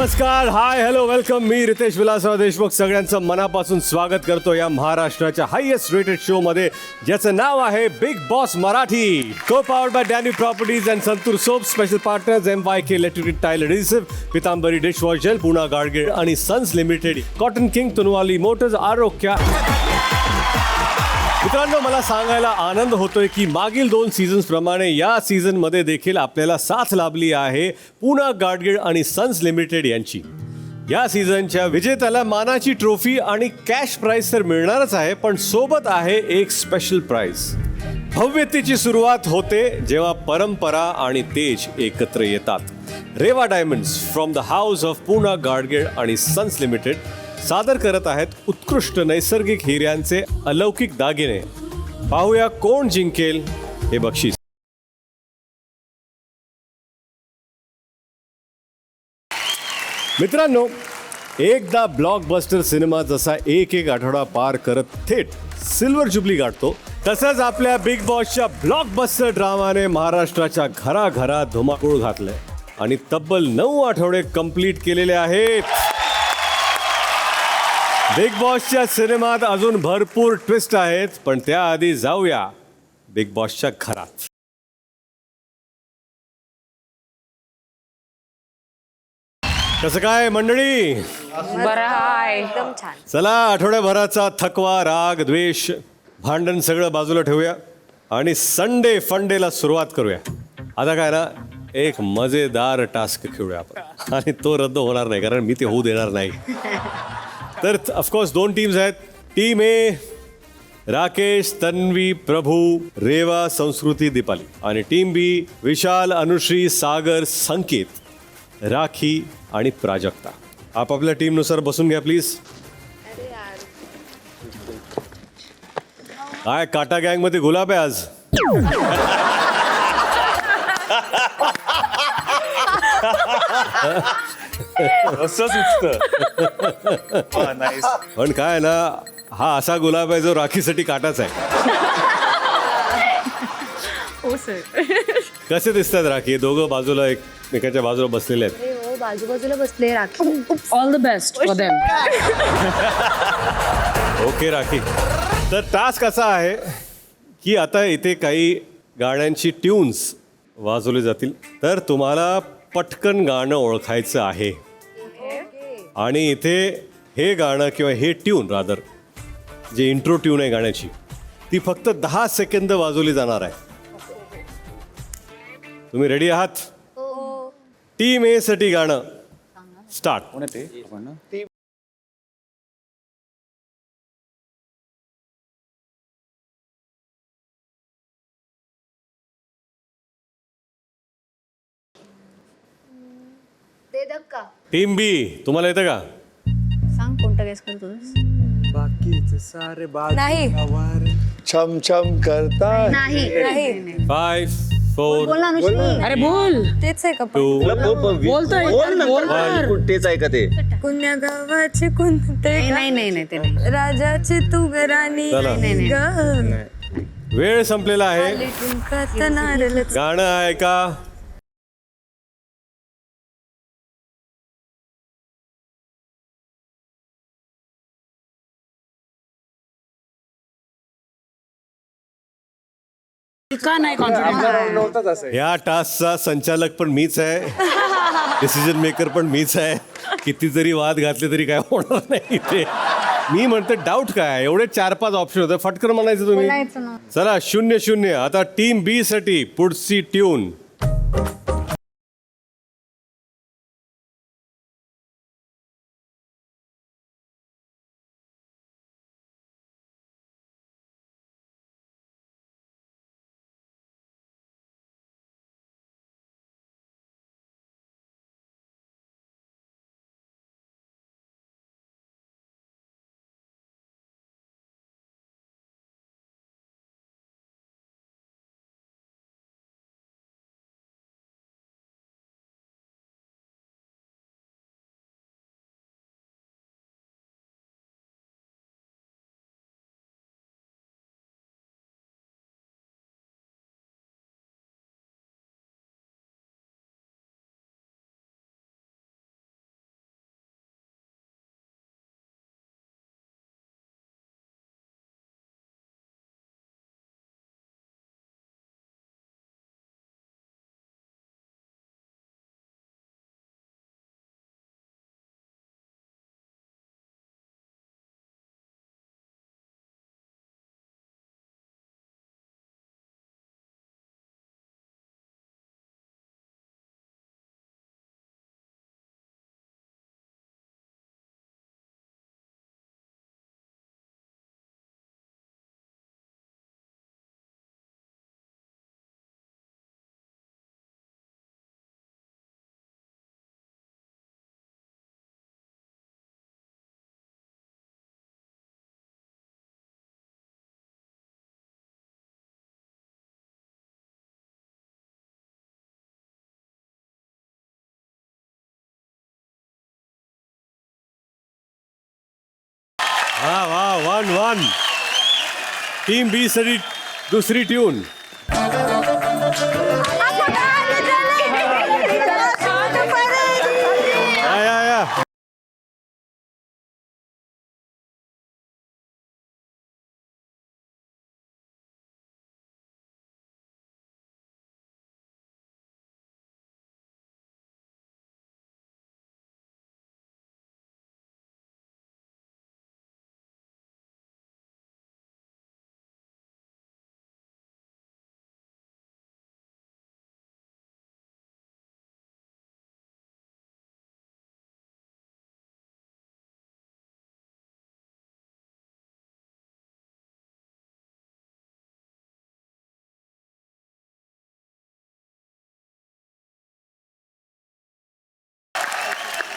नमस्कार, हाय, hello, welcome. मी रितेश विलासराव देशमुख सगळ्यांचं मनापासून स्वागत करतो या महाराष्ट्राच्या हायेस्ट रेटेड शो मध्ये, ज्याचं नाव आहे big Boss Marathi. Co powered by Danube properties and Santoor soap. Special partners MYK electric tile adhesive, Pitambari dishwash gel, Puna Gadgil आणि सन्स लिमिटेड, कॉटन किंग, तुनवाली मोटर्स, आरोग्य. मित्रांनो, मला सांगायला आनंद होतोय की मागील 2 सीझन्स प्रमाणे या सीझनमध्ये देखील आपल्याला साथ लाभली आहे पुणा गाडगीळ आणि सन्स लिमिटेड यांची. या सीझनच्या विजेत्याला मानाची ट्रॉफी आणि कॅश प्राइज तर मिळणारच आहे, पण सोबत आहे एक स्पेशल प्राइज. भव्यतेची सुरुवात होते जेव्हा परंपरा आणि तेज एकत्र येतात. Reva diamonds from the house of Poona Gadgil आणि सन्स लिमिटेड सादर करत आहेत उत्कृष्ट नैसर्गिक हिऱ्यांचे अलौकिक दागिने. पाहूया कोण जिंकेल हे बक्षीस. मित्रांनो, एकदा ब्लॉकबस्टर सिनेमा जसा एक आठवडा पार करत थेट सिल्वर जुबली गाठतो, तसंच आपल्या बिग बॉसच्या ब्लॉकबस्टर ड्रामाने महाराष्ट्राच्या घराघरात धुमाकूळ घातलंय आणि तब्बल 9 आठवडे कंप्लीट केलेले आहेत. बिग बॉसच्या सिनेमात अजून भरपूर ट्विस्ट आहेत, पण त्याआधी जाऊया बिग बॉसच्या घरात. कसं काय मंडळी? बरं आहे, एकदम छान. चला, आठवड्याभराचा थकवा, राग, द्वेष, भांडण सगळं बाजूला ठेवूया आणि संडे फंडेला सुरुवात करूया. आता काय ना, एक मजेदार टास्क खेळूया आपण, आणि तो रद्द होणार नाही, कारण मी ते होऊ देणार नाही. तर ऑफकोर्स 2 टीम्स आहेत. टीम ए राकेश, तन्वी, प्रभू, रेवा, संस्कृती, दीपाली, आणि टीम बी विशाल, अनुश्री, सागर, संकेत, राखी आणि प्राजक्ता. आपापल्या टीमनुसार बसून घ्या प्लीज. काय काटा गँग मध्ये गुलाब आहे आज? पण काय ना, हा असा गुलाब आहे जो राखीसाठी काटाच आहे. कसे दिसतात राखी? दोघं बाजूला एकमेकाच्या बाजूला बसलेले आहेत. बाजूबाजूला बसले rakhi. All the best for them. Okay rakhi. तर टास्क असा आहे की आता इथे काही गाण्यांची ट्यून्स वाजवली जातील, तर तुम्हाला पटकन गाणं ओळखायचं आहे. आणि इथे हे गाणं किंवा हे ट्यून रादर, जे इंट्रो ट्यून आहे गाण्याची, ती फक्त 10 सेकंद वाजवली जाणार आहे. तुम्ही रेडी आहात? टीम ए साठी गाणं स्टार्ट. ते धक्का. टीम बी, तुम्हाला येतं का? सांग कोणता गेस करतोस? बाकीचे सारे नाही. छम छम करता नाही नाही 5, 4, बोल ना अनुश्री. अरे बोल. तेच आहे का? 2, बोलतोय. तेच आहे का ते? कुण्या गावाचे कोणते नाही नाही नाही ते नाही. राजाची तू राणी चला. वेळ संपलेला आहे. गाणं आहे का? का नाही कॉन्फिडन्स? या टास्कचा संचालक पण मीच आहे, डिसिजन मेकर पण मीच आहे. किती जरी वाद घातले तरी काय होणार नाही इथे. मी म्हणते डाऊट काय, एवढे 4-5 ऑप्शन होते, फटकन म्हणायचं तुम्ही. चला 0-0. आता टीम बी साठी पुढची ट्यून. वा वा 1-1. टीम बी साठी दुसरी ट्यून. या.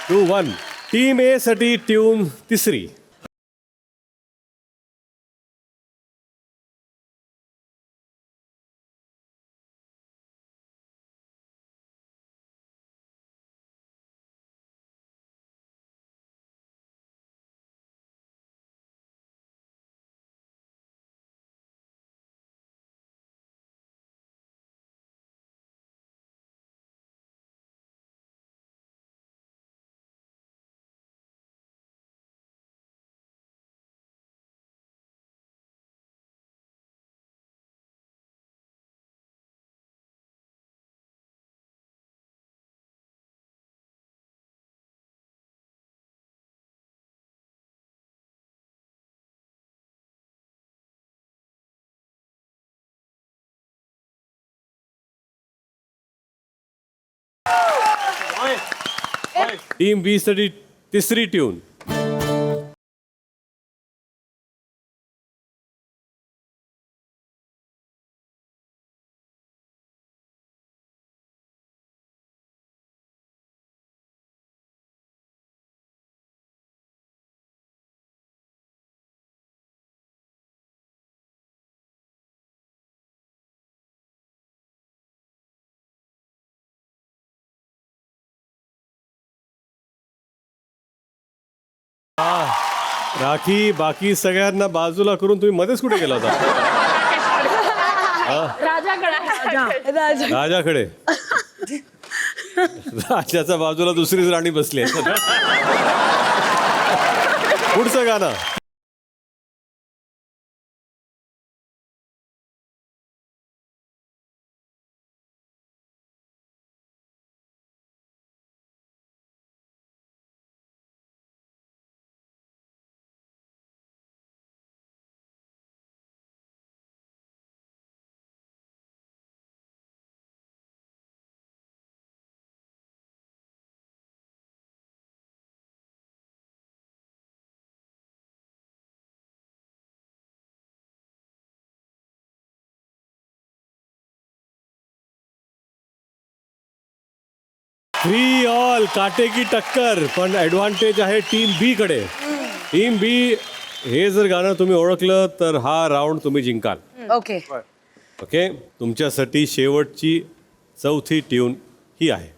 टू 1. टीम ए साठी ट्यून तिसरी. टीम बी साठी तिसरी ट्यून. राखी, बाकी सगळ्यांना बाजूला करून तुम्ही मध्येच कुठे गेला होता? राजाकडे. राजाच्या बाजूला दुसरीच राणी बसली आहे. पुढचं गाणं. थ्री ऑल, काटे की टक्कर. पण ॲडव्हान्टेज आहे टीम बी कडे. टीम बी, हे जर गाणं तुम्ही ओळखलं तर हा राऊंड तुम्ही जिंकाल. ओके. ओके, तुमच्यासाठी शेवटची चौथी ट्यून ही आहे.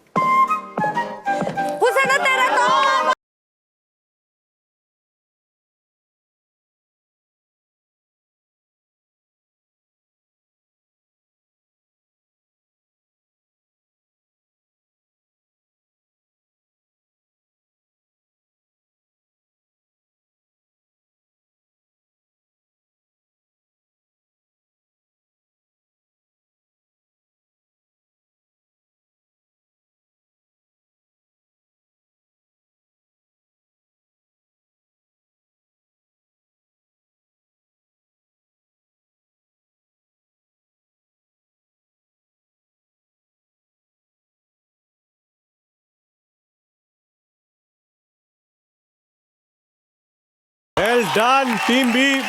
वेल डन टीम बी.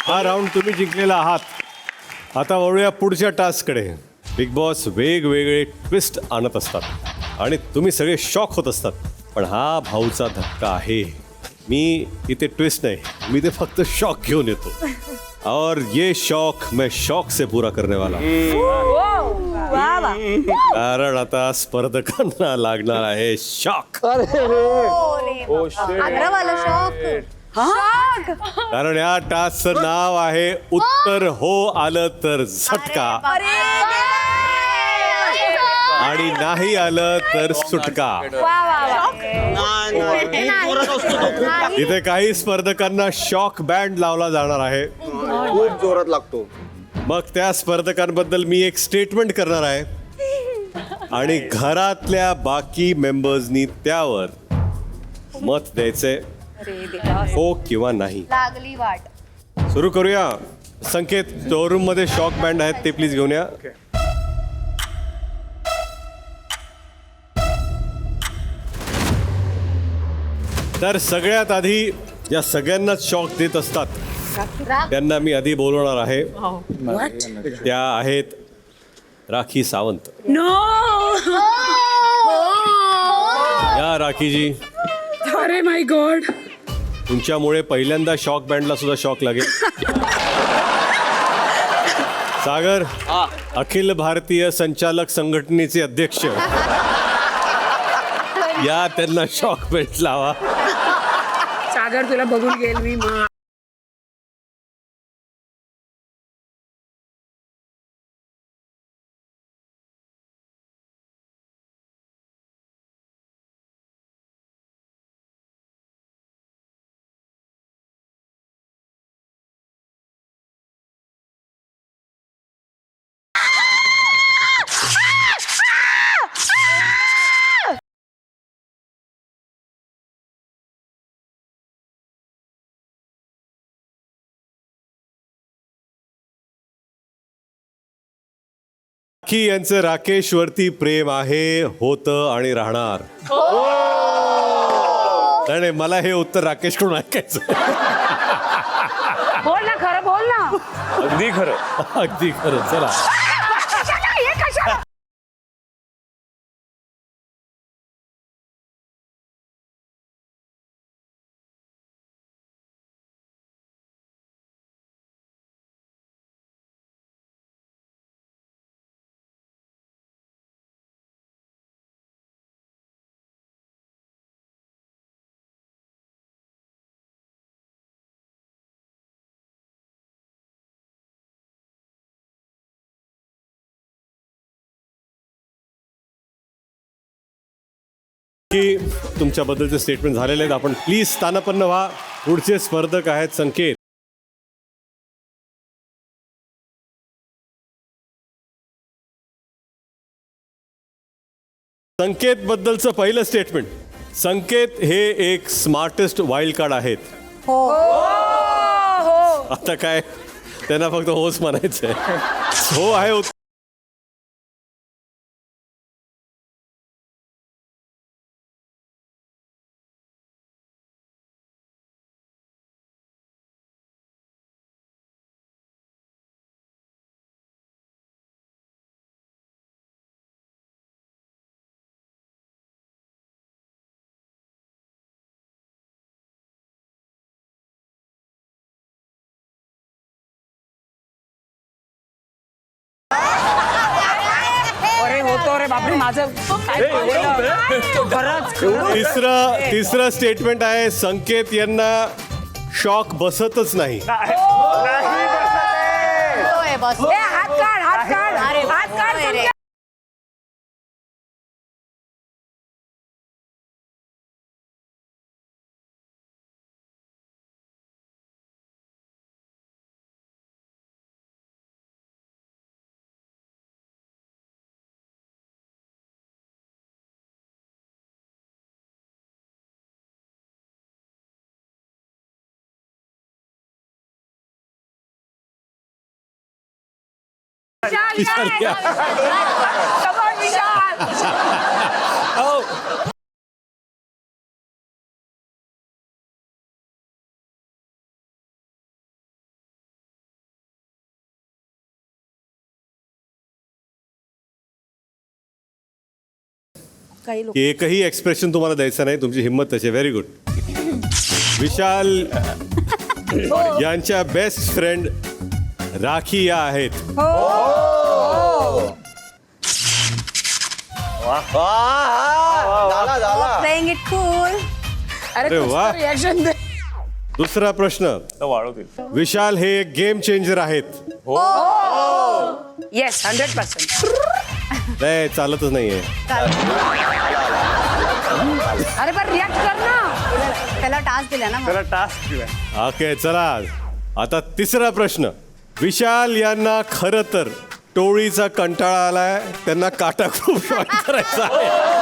हा राऊंड तुम्ही जिंकलेला आहात. आता वळूया पुढच्या टास्ककडे. बिग बॉस वेगवेगळे ट्विस्ट आणत असतात आणि तुम्ही सगळे शॉक होत असतात. पण हा भाऊचा धक्का आहे. मी इथे ट्विस्ट नाही, मी ते फक्त शॉक घेऊन येतो. और ये शौक मैं शौक से पूरा करने वाला हूं. कारण आता स्पर्धकांना लागणार आहे शॉक. आग्रह वाला शौक. कारण या टास्कचं नाव आहे उत्तर हो आलं तर झटका आणि नाही आलं तर सुटका. इथे काही स्पर्धकांना शॉक बँड लावला जाणार आहे. खूप जोरात लागतो. मग त्या स्पर्धकांबद्दल मी एक स्टेटमेंट करणार आहे आणि घरातल्या बाकी मेंबर्सनी त्यावर मत द्यायचे हो किंवा नाही. लागली वाट. सुरू करूया. संकेत, स्टोरूम मध्ये शॉक बँड आहेत ते प्लीज घेऊन या. तर सगळ्यात आधी या सगळ्यांनाच शॉक देत असतात त्यांना मी आधी बोलवणार आहे. त्या आहेत राखी सावंत. No! या राखीजी, अरे माय गॉड. तुमच्यामुळे पहिल्यांदा शॉक बँडला सुद्धा शॉक लागेल. सागर, अखिल भारतीय संचालक संघटनेचे अध्यक्ष, या त्यांना शॉक बँड लावा. सागर तुला बघून गेल मी. राखी यांचं राकेशवरती प्रेम आहे, होतं आणि राहणार. नाही, मला हे उत्तर राकेशकडून ऐकायचं. बोल ना, खरं बोल ना. अगदी खरं. अगदी खरं. चला, की तुमच्याबद्दलचे स्टेटमेंट झालेले आहेत. आपण प्लीज स्थानापन्न व्हा. पुढचे स्पर्धक आहेत संकेत. संकेत बद्दलचं पहिलं स्टेटमेंट. संकेत हे एक स्मार्टेस्ट वाईल्ड कार्ड आहेत. आता काय त्यांना फक्त होच म्हणायचंय. हो आहे उत्तर. अरे होतो रे बापरे. माझं खरंच. तिसरं स्टेटमेंट आहे. संकेत यांना शॉक बसतच नाही. हात काढ, हात काढ. हात काढ. एकही एक्सप्रेशन तुम्हाला द्यायचं नाही. तुमची हिंमत तशी. Very good. विशाल यांच्या बेस्ट फ्रेंड राखी या आहेत. झाला झाला. Playing it cool. अरे अरे वा. रिॲक्शन दे. दुसरा प्रश्न. वाढवतील. विशाल हे एक गेम चेंजर आहेत. येस 100%. नाही चालतच नाहीये. अरे पण रिॲक्ट कर ना. त्याला टास्क दिला ना मग. त्याला टास्क दिलाय. ओके चला आता तिसरा प्रश्न. विशाल यांना खरं तर टोळीचा कंटाळा आलाय. त्यांना काटा खूप शॉट करायचा आहे.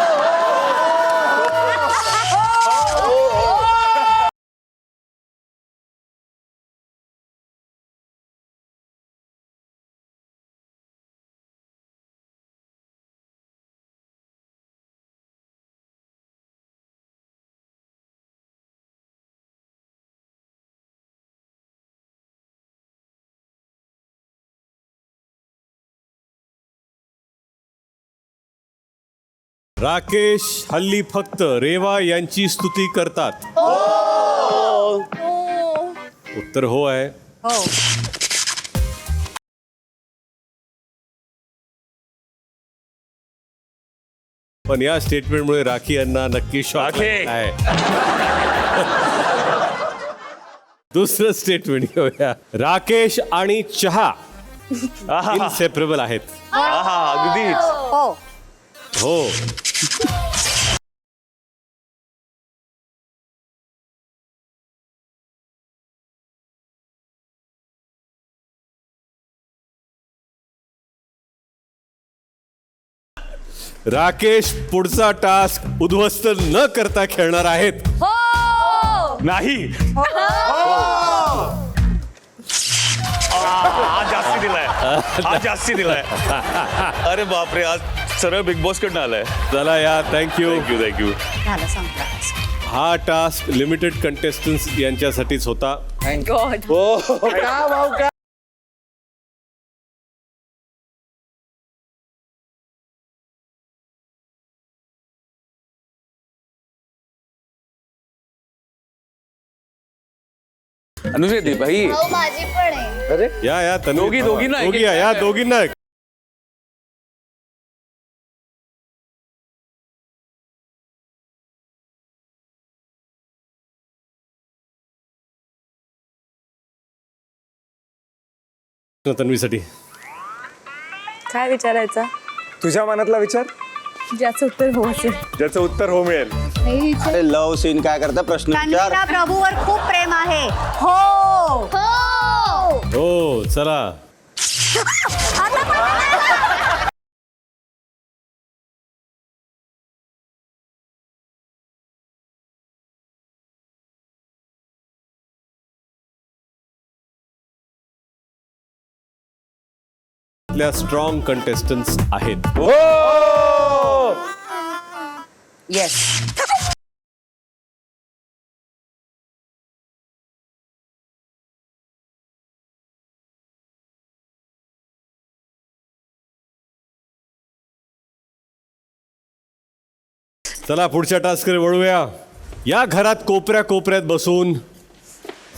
राकेश हल्ली फक्त रेवा यांची स्तुती करतात. उत्तर हो आहे. हो. पण या स्टेटमेंटमुळे राखी यांना नक्की शॉक राखी. आहे. दुसरं स्टेटमेंट घेऊया. राकेश आणि चहा इनसेपरेबल आहेत. अगदीच. हो. हो. राकेश पुढचा टास्क उद्ध्वस्त न करता खेळणार आहेत. नाही. आज जास्ती दिलाय. आज जास्ती दिलाय. अरे बापरे, आज सरळ बिग बॉस कडनं आलाय. चला या थँक्यू. थँक्यू. झालं संपला. हा टास्क लिमिटेड कंटेस्टंट्स यांच्यासाठीच होता. अनुश्री भाई. माझी पण आहे. या दोघी- दोघींना दोघी या दोघींना. तन्वीसाठी काय विचारायचं? तुझ्या मनातला विचार, ज्याचं उत्तर हो असेल. ज्याचं उत्तर हो मिळेल. अरे लव सीन काय करता प्रश्न विचार. तन्वीला प्रभूवर खूप प्रेम आहे. हो. हो चला. स्ट्रॉंग कंटेस्टंट्स आहेत. येस. चला पुढच्या टास्ककडे वळूया. या घरात कोपऱ्या कोपऱ्यात बसून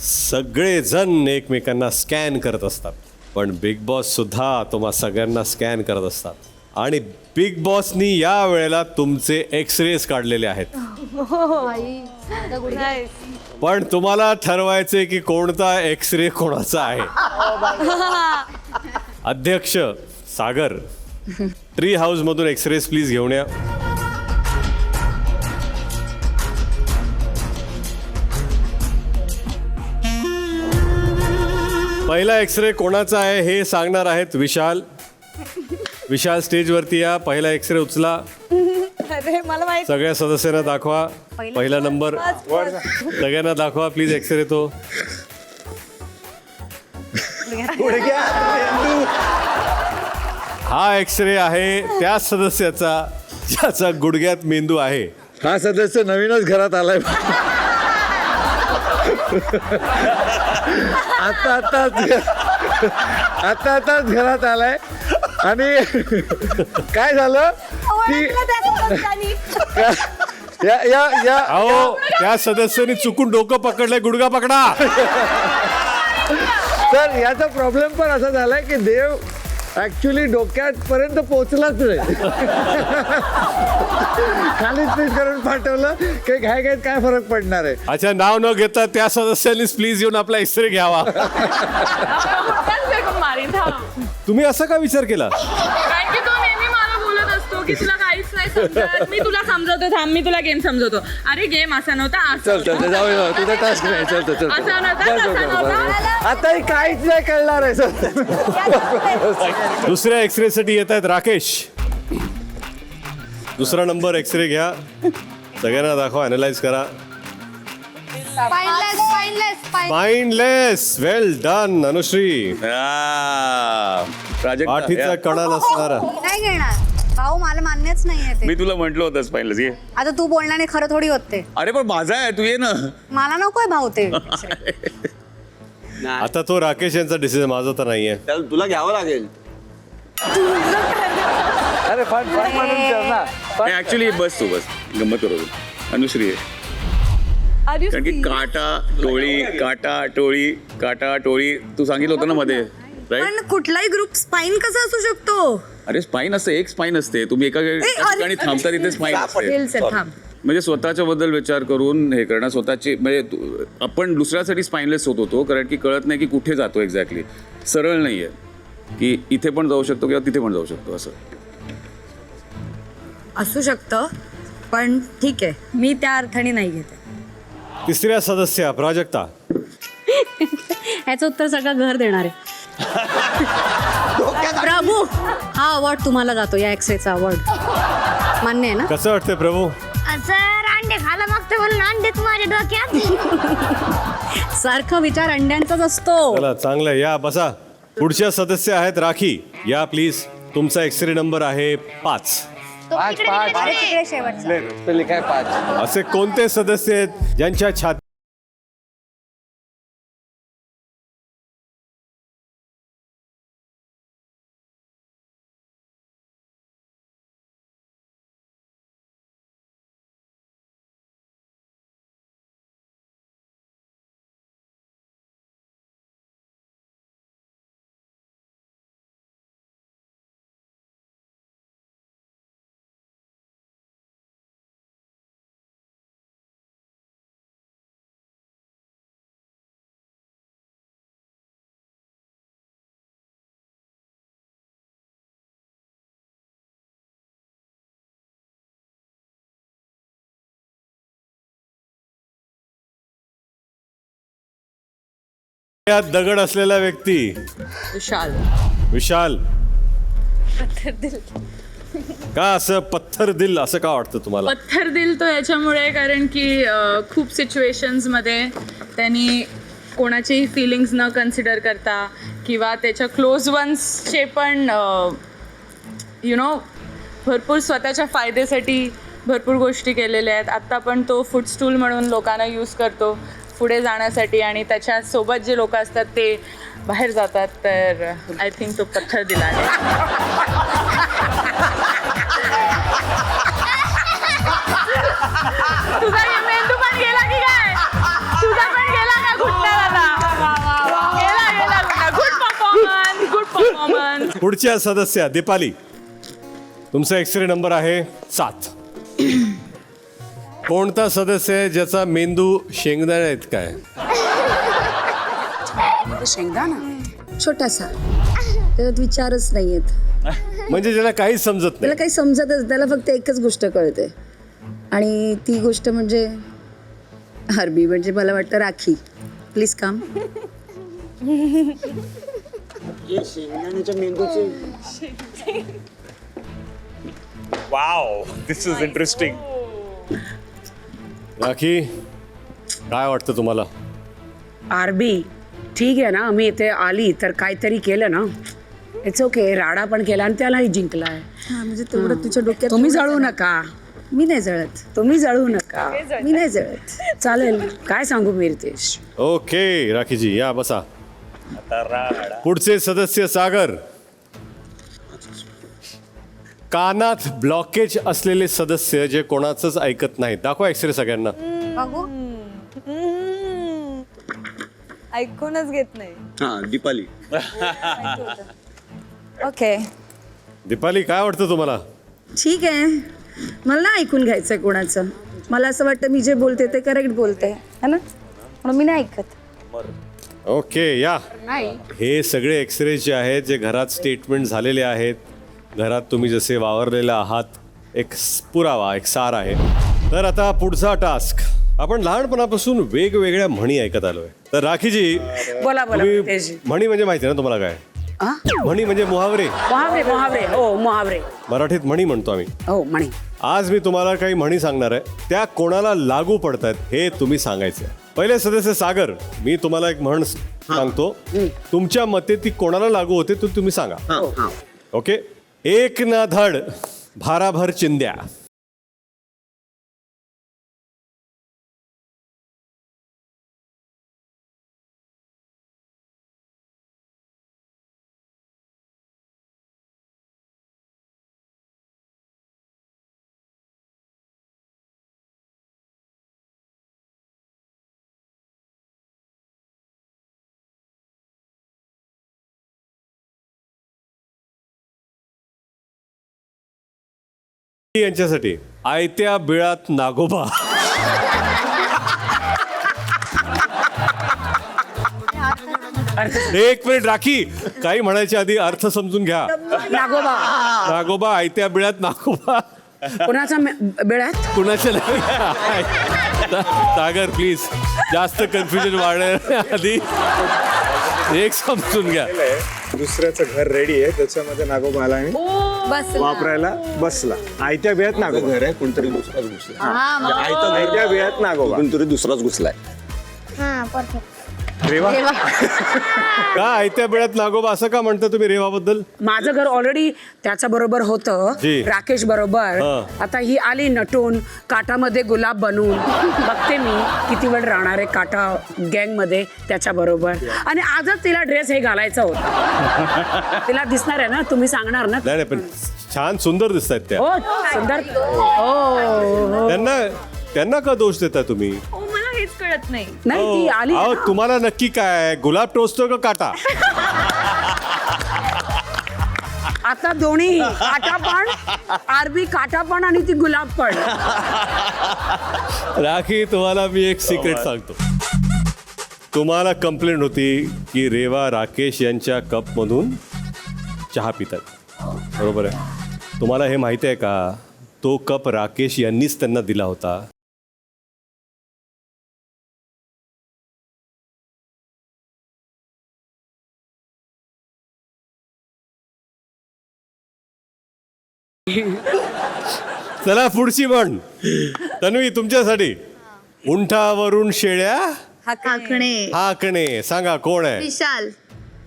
सगळेजण एकमेकांना स्कॅन करत असतात. पण बिग बॉस सुद्धा तुम्हा सगळ्यांना स्कॅन करत असतात. आणि बिग बॉसनी या वेळेला तुमचे एक्सरेज काढलेले आहेत. पण तुम्हाला ठरवायचे की कोणता एक्सरे कोणाचा आहे. अध्यक्ष सागर, ट्री हाऊस मधून एक्सरेज प्लीज घेऊन या. पहिला एक्सरे कोणाचा आहे हे सांगणार आहेत विशाल. विशाल स्टेजवरती या. पहिला एक्सरे उचला. अरे मला माहित. सगळ्या सदस्यांना दाखवा. पहिला नंबर सगळ्यांना दाखवा प्लीज. एक्सरे तो हा एक्सरे आहे त्या सदस्याचा ज्याचा गुडघ्यात मेंदू आहे. हा सदस्य नवीनच घरात आलाय. आताच घरात आलाय. आणि काय झालं की अहो त्या सदस्याने चुकून डोकं पकडलंय. गुडघा पकडा. तर याचा प्रॉब्लेम पण असा झालाय की देव ऍक्च्युली डोक्यात पर्यंत पोहोचलाच नाही. खाली ट्विट करून पाठवलं की घाईघाईत काय फरक पडणार आहे. अच्छा, नाव न घेता त्या सदस्यांनीच प्लीज येऊन आपला एक्सरे घ्यावा. मारीन थांब. तुम्ही असा का विचार केला? कारण की तो नेहमी मला बोलत असतो की तुला काहीच नाही समजत. मी तुला समजवतो, थांब, मी तुला गेम समजवतो. अरे गेम असा नव्हता, असा चल चल जाऊ दे, तुझा टास्क नाही. चल चल चल असा नव्हता, चल, तसा चल, चल, नव्हता. आता काहीच नाही कळणार आहे. दुसऱ्या एक्सरे साठी येत आहेत राकेश. दुसरा नंबर एक्सरे घ्या, सगळ्यांना दाखवा, अनालाइज करा. स्पाइनलेस. वेल डन अनुश्री. प्राजक्ता पाठीचा कणा नसणारा. नाही घेणार भाऊ, मला मान्यच नाहीये ते. मी तुला म्हंटल होतं पाहिलं ये. आता तू बोलण्याने खरं थोडी होते. अरे पण माझा आहे, तू ये ना. मला नकोय भाऊ ते. आता तो राकेश यांचा डिसिजन, माझा तर नाहीये. तुला घ्यावं लागेल. अरे फन फन म्हणून कर ना. ऍक्च्युली बस तू बस, गंमत करू अनुश्री आहे. कारण की काटा टोळी तू सांगितलं होतं ना मध्ये, राईट? पण कुठलाही ग्रुप स्पाइन कसा असू शकतो? अरे स्पाईन असते, एक स्पाईन असते. तुम्ही एका ठिकाणी थांबता तिथे स्पाईन असते. थांब. म्हणजे स्वतःच्या बद्दल विचार करून हे करणं, स्वतःची म्हणजे आपण दुसऱ्यासाठी स्पाईनलेस होत होतो कारण की कळत नाही की कुठे जातो एक्झॅक्टली. सरळ नाहीये की इथे पण जाऊ शकतो किंवा तिथे पण जाऊ शकतो असं. असू शकतं, पण ठीक आहे, मी त्या अर्थाने नाही घेते. तिसऱ्या सदस्य प्राजक्ता. ह्याचं उत्तर सगळं घर देणार आहे. प्रभू, हा अवॉर्ड तुम्हाला जातो, या एक्सरेचा अवॉर्ड. मान्य आहे ना? कसं वाटतंय प्रभू? सर अंडे खायला मागते म्हणून अंडे तुम्हाला डोक्यात. सारखा विचार अंड्यांचाच असतो. चला चांगलं आहे, या बसा. पुढच्या सदस्य आहेत राखी. या प्लीज. तुमचा एक्सरे नंबर आहे 5. पाच पाच अरे तिकडे शेवटचा. काय 5. असे कोणते सदस्य आहेत ज्यांच्या छाती यात दगड असलेला व्यक्ती विशाल. का असं पत्थर दिल असं का वाटतं तुम्हाला? पत्थर दिल तो याच्यामुळे कारण की खूप सिच्युएशन्समध्ये त्यांनी कोणाचेही फिलिंग्स न कन्सिडर करता किंवा त्याच्या क्लोज वन्सचे पण भरपूर स्वतःच्या फायद्यासाठी भरपूर गोष्टी केलेल्या आहेत. आत्ता पण तो फूडस्टूल म्हणून लोकांना यूज करतो पुढे जाण्यासाठी, आणि त्याच्यासोबत जे लोक असतात ते बाहेर जातात. तर आय थिंक तो पत्थर दिला आहे. तुझा मेंदू पण गेला की काय? तुझा पण गेला का घुटण्याला? गेला. Good performance. पुढच्या सदस्य दीपाली. तुमचा एक्सरे नंबर आहे 7. कोणता सदस्य आहे ज्याचा मेंदू शेंगदाणे आहेत काय? शेंगदाणा छोटासा, त्याच्यात विचारच नाहीयेत. म्हणजे ज्याला काहीच समजत त्याला नाही. काही समजतच, त्याला फक्त एकच गोष्ट कळते, आणि ती गोष्ट म्हणजे हरबी, म्हणजे मला वाटतं राखी. प्लीज काम. शेंगदाण्याच्या मेंदूचे wow, this is interesting. Rakhi, काय वाटतं तुम्हाला? आरबी ठीक आहे ना, मी इथे आली तर काहीतरी केलं ना, इट्स ओके. राडा पण केला आणि त्यालाही जिंकलाय. म्हणजे तेवढं तुझ्या डोक्यात. तुम्ही जळू नका. मी नाही जळत. तुम्ही जळू नका. मी नाही जळत. चालेल, काय सांगू मी रितेश. ओके राखीजी, या बसा. पुढचे सदस्य सागर. कानात ब्लॉकेज असलेले सदस्य जे कोणाचंच ऐकत नाहीत. दाखवा एक्सरे सगळ्यांना. बघू. ऐकूनच घेत नाही. हा दीपाली. ओके दीपाली काय वाटतं तुम्हाला? ठीक आहे. मला ना ऐकून घ्यायचंय कोणाचं. मला असं वाटतं मी जे बोलते ते करेक्ट बोलते है ना, म्हणून मी नाही ऐकत. ओके या हे सगळे एक्सरे जे आहेत जे घरात स्टेटमेंट झालेले आहेत, घरात तुम्ही जसे वावरलेले आहात, एक पुरावा एक सार आहे. तर आता पुढचा टास्क. आपण लहानपणापासून वेगवेगळ्या म्हणी ऐकत आलोय. तर राखीजी बोला बोला तुम्ही तेजी. म्हणी म्हणजे माहिती ना तुम्हाला काय? हा? म्हणी म्हणजे मुहावरे. मुहावरे मुहावरे हो मुहावरे मराठीत म्हणी म्हणतो आम्ही. हो म्हणी. आज मी तुम्हाला काही म्हणी सांगणार आहे, त्या कोणाला लागू पडतात हे तुम्ही सांगायचं. पहिले सदस्य सागर, मी तुम्हाला एक म्हण सांगतो, तुमच्या मते ती कोणाला लागू होते तो तुम्ही सांगा. ओके. एक ना धड भाराभर चिंध्या. यांच्यासाठी आयत्या बिळात नागोबा. एक मिनिट राखी, काही म्हणायच्या आधी अर्थ समजून घ्या. नागोबा नागोबा आयत्या बिळात नागोबा कोणाचा बेळात? कुणाच्या नाही. सागर प्लीज, जास्त कन्फ्युजन वाढण्याआधी एक समजून घ्या. दुसऱ्याचं घर रेडी आहे, त्याच्यामध्ये नागोबा आला आणि वापरायला बसला. आयत्या बिळात नागोबा. घर आहे, कोणतरी दुसराच घुसला. आयत्या बिळात नागोबा. कोणतरी दुसराच घुसलाय. रेवा. का आयत्या बिळात नागोबा असं का म्हणता तुम्ही रेवाबद्दल? माझं घर ऑलरेडी त्याच्या बरोबर होतं, जी. राकेश बरोबर. आता ही आली नटून काटामध्ये गुलाब बनवून. बघते मी किती वेळ राहणार आहे काटा गँग मध्ये त्याच्या बरोबर. आणि आजच तिला ड्रेस हे घालायचा होता. तिला दिसणार आहे ना, तुम्ही सांगणार ना? नाही पण छान सुंदर दिसत आहेत त्या. हो सुंदर. हो त्यांना का दोष देता तुम्ही? मला हेच कळत नाही. नाही ती आली अहो, ना. तुम्हाला नक्की काय गुलाब टोचतो का काटा? आता दोन्ही काटा पण, आरबी काटा पण आणि ती गुलाब पण. राखी तुम्हाला मी एक सिक्रेट सांगतो. तुम्हाला कंप्लेंट होती की रेवा राकेश यांच्या कपमधून चहा पितात, बरोबर आहे? तुम्हाला हे माहिती आहे का, तो कप राकेश यांनीच त्यांना दिला होता. चला पुढची म्हण. तन्वी तुमच्यासाठी. उंठावरून शेळ्या हाकणे. हाकणे. सांगा कोण आहे? विशाल.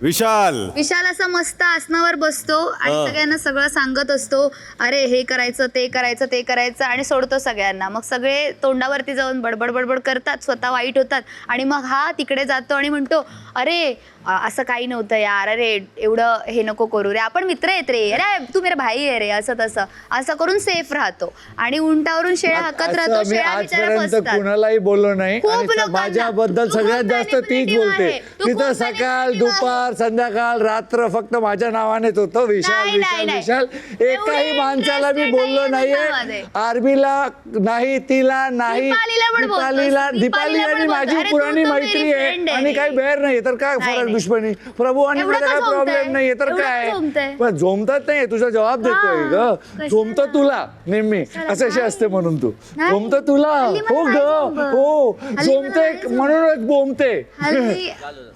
विशाल. विशाल असा मस्त आसनावर बसतो आणि सगळ्यांना सगळं सांगत असतो, अरे हे करायचं ते करायचं ते करायचं, आणि सोडतो सगळ्यांना. मग सगळे तोंडावरती जाऊन बडबड बडबड करतात, स्वतः वाईट होतात, आणि मग हा तिकडे जातो आणि म्हणतो, अरे असं काही नव्हतं यार, अरे एवढं हे नको करू रे, आपण मित्र आहेत रे, अरे तू मेरा भाई आहे रे, असं तसं असं करून सेफ राहतो. आणि उंटावरून शेळ्या हाकत राहतो. मी शेळ्या बिचाऱ्या आजपर्यंत फसतात. कुणालाही बोललो नाही. खूप आणि लोकांना. माझ्याबद्दल तू सगळ्यात खूप जास्त तीच manipulative बोलते. आहे. तू तिथं खूप सकाळ manipulative दुपार संध्याकाळ रात्र फक्त माझ्या नावानेच होतं, विशाल नाही, विशाल नाही. विशाल. एकाही एवढे माणसाला मी interested बोललो नाहीये नाहीये. त्याच्यामध्ये. आरबीला नाही, तिला नाही, दीपालीला पण बोलतोस. दीपाली दीपालीला आणि पण माझी बोलतो. अरे पुराणी तू तर मैत्री मेरी आहे friend आहे आणि रे. काही बेर नाही तर काय नाही, फरक नाही. दुश्मनी. प्रभू आणि एवढं माझा का काय झोंबतंय? प्रॉब्लेम नाहीये तर एवढं काय. का झोंबतंय? पण झोमतच नाही, तुझा जबाब देतोय ग. कशाला? झोमतं तुला नेहमी असे असते म्हणून तू नाही. झोमतं तुला. हल्ली मला हो नाही ग झोंबत. हो हल्ली मला झोमते नाही झोंबत. म्हणूनच बोमते. हल्ली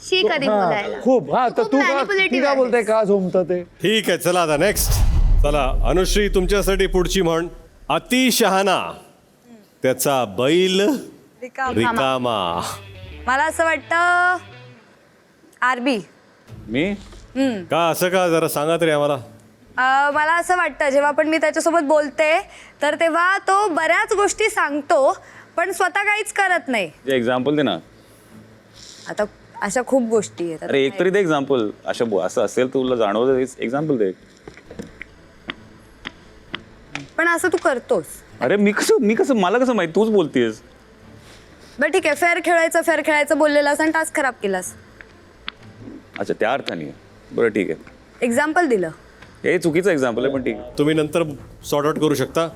शी कधी हा, बोलायला. खूप. हा तर खूप तू का manipulative ती का आहेस. बोलते का झोमतं ते. ठीक आहे, चला आता नेक्स्ट. चला अनुश्री तुमच्यासाठी पुढची म्हण. अति शहाणा त्याचा बैल रिकामा. मला असं वाटतं आरबी. मी का असं का, जरा सांगा तरी आम्हाला. मला असं वाटतं जेव्हा पण मी त्याच्यासोबत बोलते तर तेव्हा तो बऱ्याच गोष्टी सांगतो पण स्वतः काहीच करत नाही. एक्झाम्पल दे ना. आता अशा खूप गोष्टी आहेत. अरे एक तरी दे एक्झाम्पल. असं असेल तुला जाणवतं एक्झाम्पल दे. पण असं तू करतोस. अरे मी कसं मला कसं माहिती, तूच बोलतेस. बरं ठीक आहे, फेअर खेळायचं बोललेलास आणि टास्क खराब केलास. अच्छा त्या अर्थाने. बरं ठीक आहे. एक्झाम्पल दिलं. हे चुकीचं एक्झाम्पल आहे पण ठीक आहे. तुम्ही नंतर सॉर्ट आउट करू शकता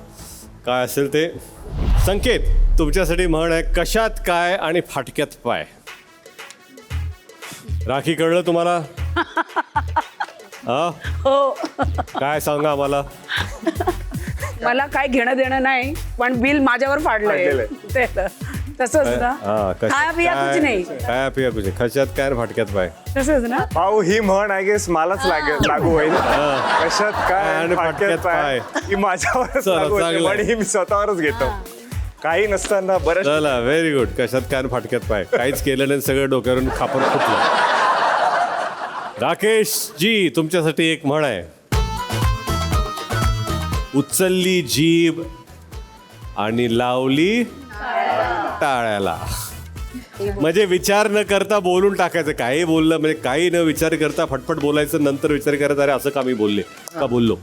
काय असेल ते. संकेत, तुमच्यासाठी म्हण आहे कशात काय आणि फाटक्यात पाय. राखी कळलं तुम्हाला? हा, हो, काय सांगा आम्हाला. मला काय घेणं देणं नाही, पण बिल माझ्यावर फाडलंय ते तसंच ना. हा, खाया पिया कुछ नाही. काय पिया कुछ नाही. कशात काय आणि फाटक्यात पाय. तसंच ना. भाऊ ही म्हण आय गेस मलाच लागू होईल. कशात काय आणि फाटक्यात पाय ही माझ्यावरच चला, लागू होते चांगलं आहे. पण ही मी स्वतःवरच घेतो. काही नसताना बरं चला, व्हेरी गुड. कशात काय आणि फाटक्यात पाय. काहीच केलं नाही, सगळं डोक्यावरून खापर फुटलं. राकेश जी, तुमच्यासाठी एक म्हण आहे उचलली जीभ आणि लावली टाळ्याला. म्हणजे विचार न करता बोलून टाकायचं. काही बोललं म्हणजे काही न विचार करता फटफट बोलायचं, नंतर विचार करायचा अरे असं का मी बोलले का बोललो.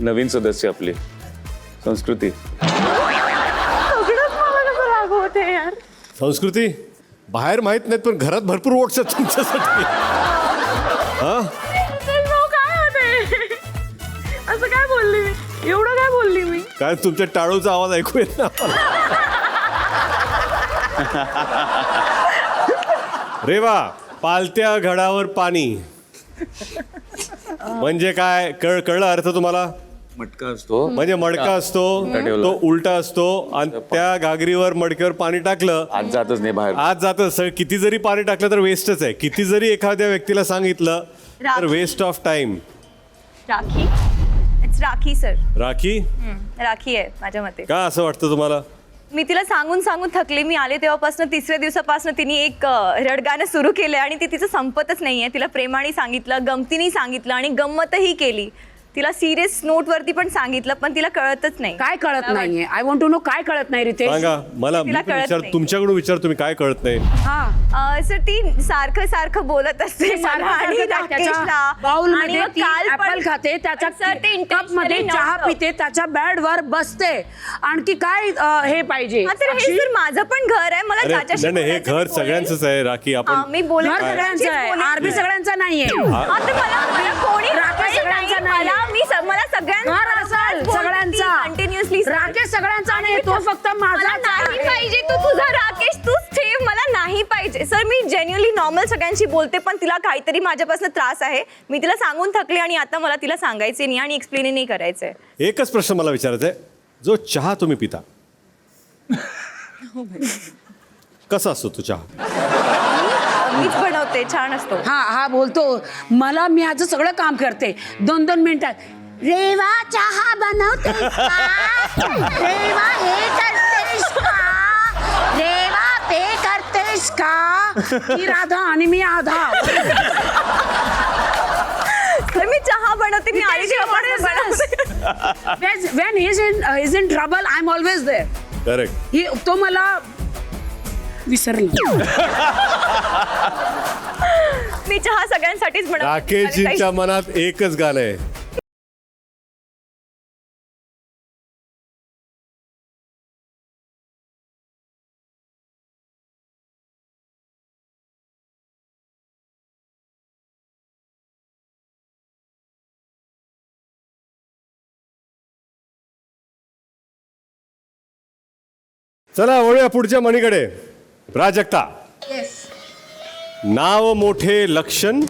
नवीन सदस्य आपली संस्कृती. संस्कृती बाहेर माहित नाहीत पण घरात भरपूर वोट्स आहेत तुमच्यासाठी. हा, काय होते असं काय बोलली मी, एवढं काय बोलली मी. काय तुमच्या टाळूचा आवाज ऐकू येत ना रेवा. पालत्या घडावर पाणी म्हणजे काय कळलं अर्थ तुम्हाला? मटका असतो म्हणजे मडका असतो, तो उलटा असतो आणि त्या घागरीवर मडक्यावर पाणी टाकलं आज जातच नाही बाहेर. आज जातच. किती जरी पाणी टाकलं तर वेस्टच आहे. किती जरी एखाद्या व्यक्तीला सांगितलं तर waste of time. Rakhi, it's Rakhi sir. Rakhi Rakhi आहे माझ्या मते. का असं वाटतं तुम्हाला? मी तिला सांगून सांगून थकले. मी आले तेव्हापासून तिसऱ्या दिवसापासून तिने एक रडगाणं सुरू केलं आणि ती तिचं संपतच नाहीये. तिला प्रेमाने सांगितलं, गमतीने सांगितलं आणि गंमतही केली. तिला सिरियस नोटवरती पण सांगितलं पण तिला कळतच नाही. काय कळत नाहीये? आय वॉन्ट टू नो काय कळत नाही रितेश. सांगा मला. मी तिला पण कळत विचार नाही. तुमच्याकडून विचार तुम्ही काय कळत नाही. हा, सर ती सारखं सारखं बोलत असते मला आणि राकेशला. बाउल आणि मध्ये मग ती काल पण- ऍपल खाते, त्याच्या सर, ते कप मध्ये intentionally चहा नव्हतं. पिते, त्याच्या बेड वर बसते. आणखी काय हे पाहिजे? हा, तर हे सर माझं पण घर आहे. मला अरे ज्याच्याशी नाही, हे बोलायचं घर मी बोलेन. सगळ्यांचंच आहे राखी. हा, आपण मी बोलेन. घर सगळ्यांचं आहे, आरबी सगळ्यांचा नाहीये. हा, तर मला कोणी राकेश सगळ्यांचा नाही. मला सगळ्यांचा घर असेल सगळ्यांचा. कंटिन्युअसली. राकेश सगळ्यांचा नाही, तो फक्त मला माझा नाही पाहिजे. तू तुझा राकेश तूच ठेव. मला नाही पाहिजे. सर मी जेन्युअनली नॉर्मल सगळ्यांशी बोलते पण तिला काहीतरी माझ्यापासून त्रास आहे. मी तिला सांगून थकले आणि आता मला तिला सांगायचे नाही आणि एक्सप्लेन नाही करायचंय. एकच प्रश्न मला विचारायचा आहे. जो चहा तुम्ही पिता कसा असतो तो चहा? मीच बनवते, छान असतो. हा बोलतो मला, मी आज सगळं काम करते 2-2 मिनिटात. रेवा चहा बनवतेस का? रेवा हे करतेस का? रेवा ते करतेस का? ती राधा आणि मी आधा. तर मी चहा बनवते. मी आली तेव्हा When he's in trouble, I'm always there. Correct. तो मला विसरला. मी चहा सगळ्यांसाठीच बनवते. राकेशजींच्या मनात एकच गाणं आहे. चला वळूया पुढच्या म्हणीकडे. प्राजक्ता, नाव मोठे लक्षण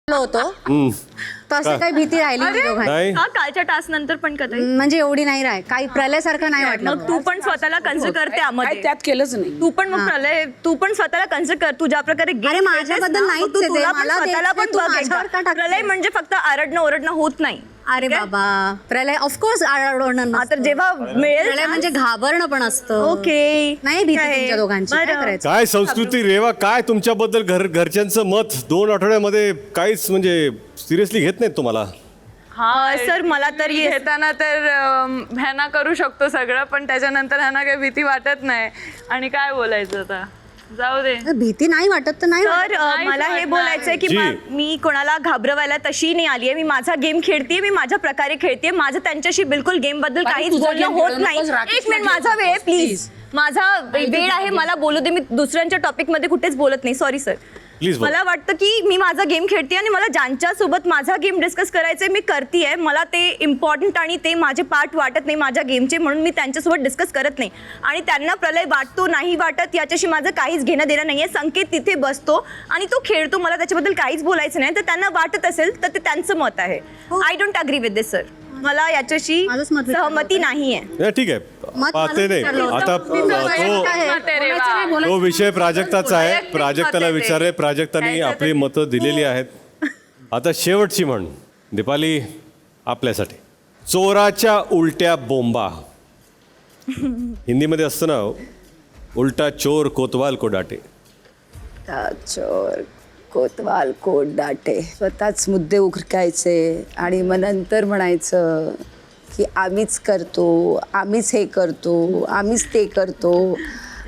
होतो तसं काही भीती राहिली नाही दोघांची. नाही. हा, कालच्या टास्क नंतर पण कधी म्हणजे एवढी नाही राही, काही प्रलयासारखं नाही वाटलं. मग तू पण स्वतःला कन्सिडर कर काय त्यामध्ये. त्यात केलंच नाही. तू पण मग प्रलय, तू पण स्वतःला कन्सिडर कर. तू ज्या प्रकारे game अरे, माझ्याबद्दल खेळतेस ना, नाहीच तू आहे ते. तुला पण मला ते स्वतःला पण तू बघ माझ्यावर एकदा. का टाकते? प्रलय म्हणजे फक्त आरडणं ओरडणं होत नाही. अरे बाबा, प्रलय ऑफकोर्स आरडणं हा, तर नसतं. जेव्हा मिळेल प्रलय म्हणजे घाबरणं पण असतं. ओके, नाही भीती काय? तुमच्या दोघांची. काय बरं. करायचं? काय संस्कृती रेवा, काय तुमच्याबद्दल घरच्यांचं मत 2 आठवड्यामध्ये काहीच म्हणजे सिरियसली घेत नाहीत तुम्हाला? हा सर, मला तर ये- घेताना तर ह्यांना करू शकतो सगळं पण त्याच्यानंतर ह्यांना काही भीती वाटत नाही आणि काय बोलायचं आता. जाऊ दे. भीती नाही वाटत तर नाही वाटत. तर मला हे बोलायचंय की जी. मी कोणाला घाबरवायला तशी नाही आली आहे. मी माझा गेम खेळतेय, मी माझ्या प्रकारे खेळतेय. माझं त्यांच्याशी बिलकुल गेम बद्दल बाई, काहीच तुझा बोलणं game होत खेळू नाही. नकोस, राकेशला एक मिनिट, घेऊ माझा वेळ आहे नकोस, प्लीज. माझा वेळ आहे, मला बोलू दे. मी दुसऱ्यांच्या टॉपिक मध्ये कुठेच बोलत नाही. Sorry sir. Please बोल. मला वाटतं की मी माझा गेम खेळते आणि मला ज्यांच्या सोबत माझा गेम डिस्कस करायचंय मी करतेय. मला ते इम्पॉर्टंट आणि ते माझे पार्ट वाटत नाही माझ्या गेमचे, म्हणून मी त्यांच्यासोबत डिस्कस करत नाही. आणि त्यांना प्रलय वाटतो नाही वाटत याच्याशी माझं काहीच घेणं देणं नाहीये. संकेत तिथे बसतो आणि तो खेळतो, मला त्याच्याबद्दल काहीच बोलायचं नाही. तर त्यांना वाटत असेल तर ते त्यांचं मत आहे. I don't agree with this sir. मला याच्याशी माझंच मत विचारलं सहमती होतं. नाहीये. नाही, ठीक आहे, मत पाहते नाही विचारलं होतं. आता तो विषय प्राजक्ताचा आहे. वैयक्तिक प्राजक्ताला मत आहे ते. विचारे, प्राजक्ताने आपली मतं दिलेली आहेत. आता शेवटची म्हण दीपाली आपल्यासाठी, चोराच्या उलट्या बोंबा. हिंदीमध्ये असतं ना, उलटा चोर कोतवाल को डाटे. चोर कोतवाल कोट डाटे. स्वतःच मुद्दे उघडायचे आणि मग नंतर म्हणायचं की आम्हीच करतो, आम्हीच हे करतो, आम्हीच ते करतो,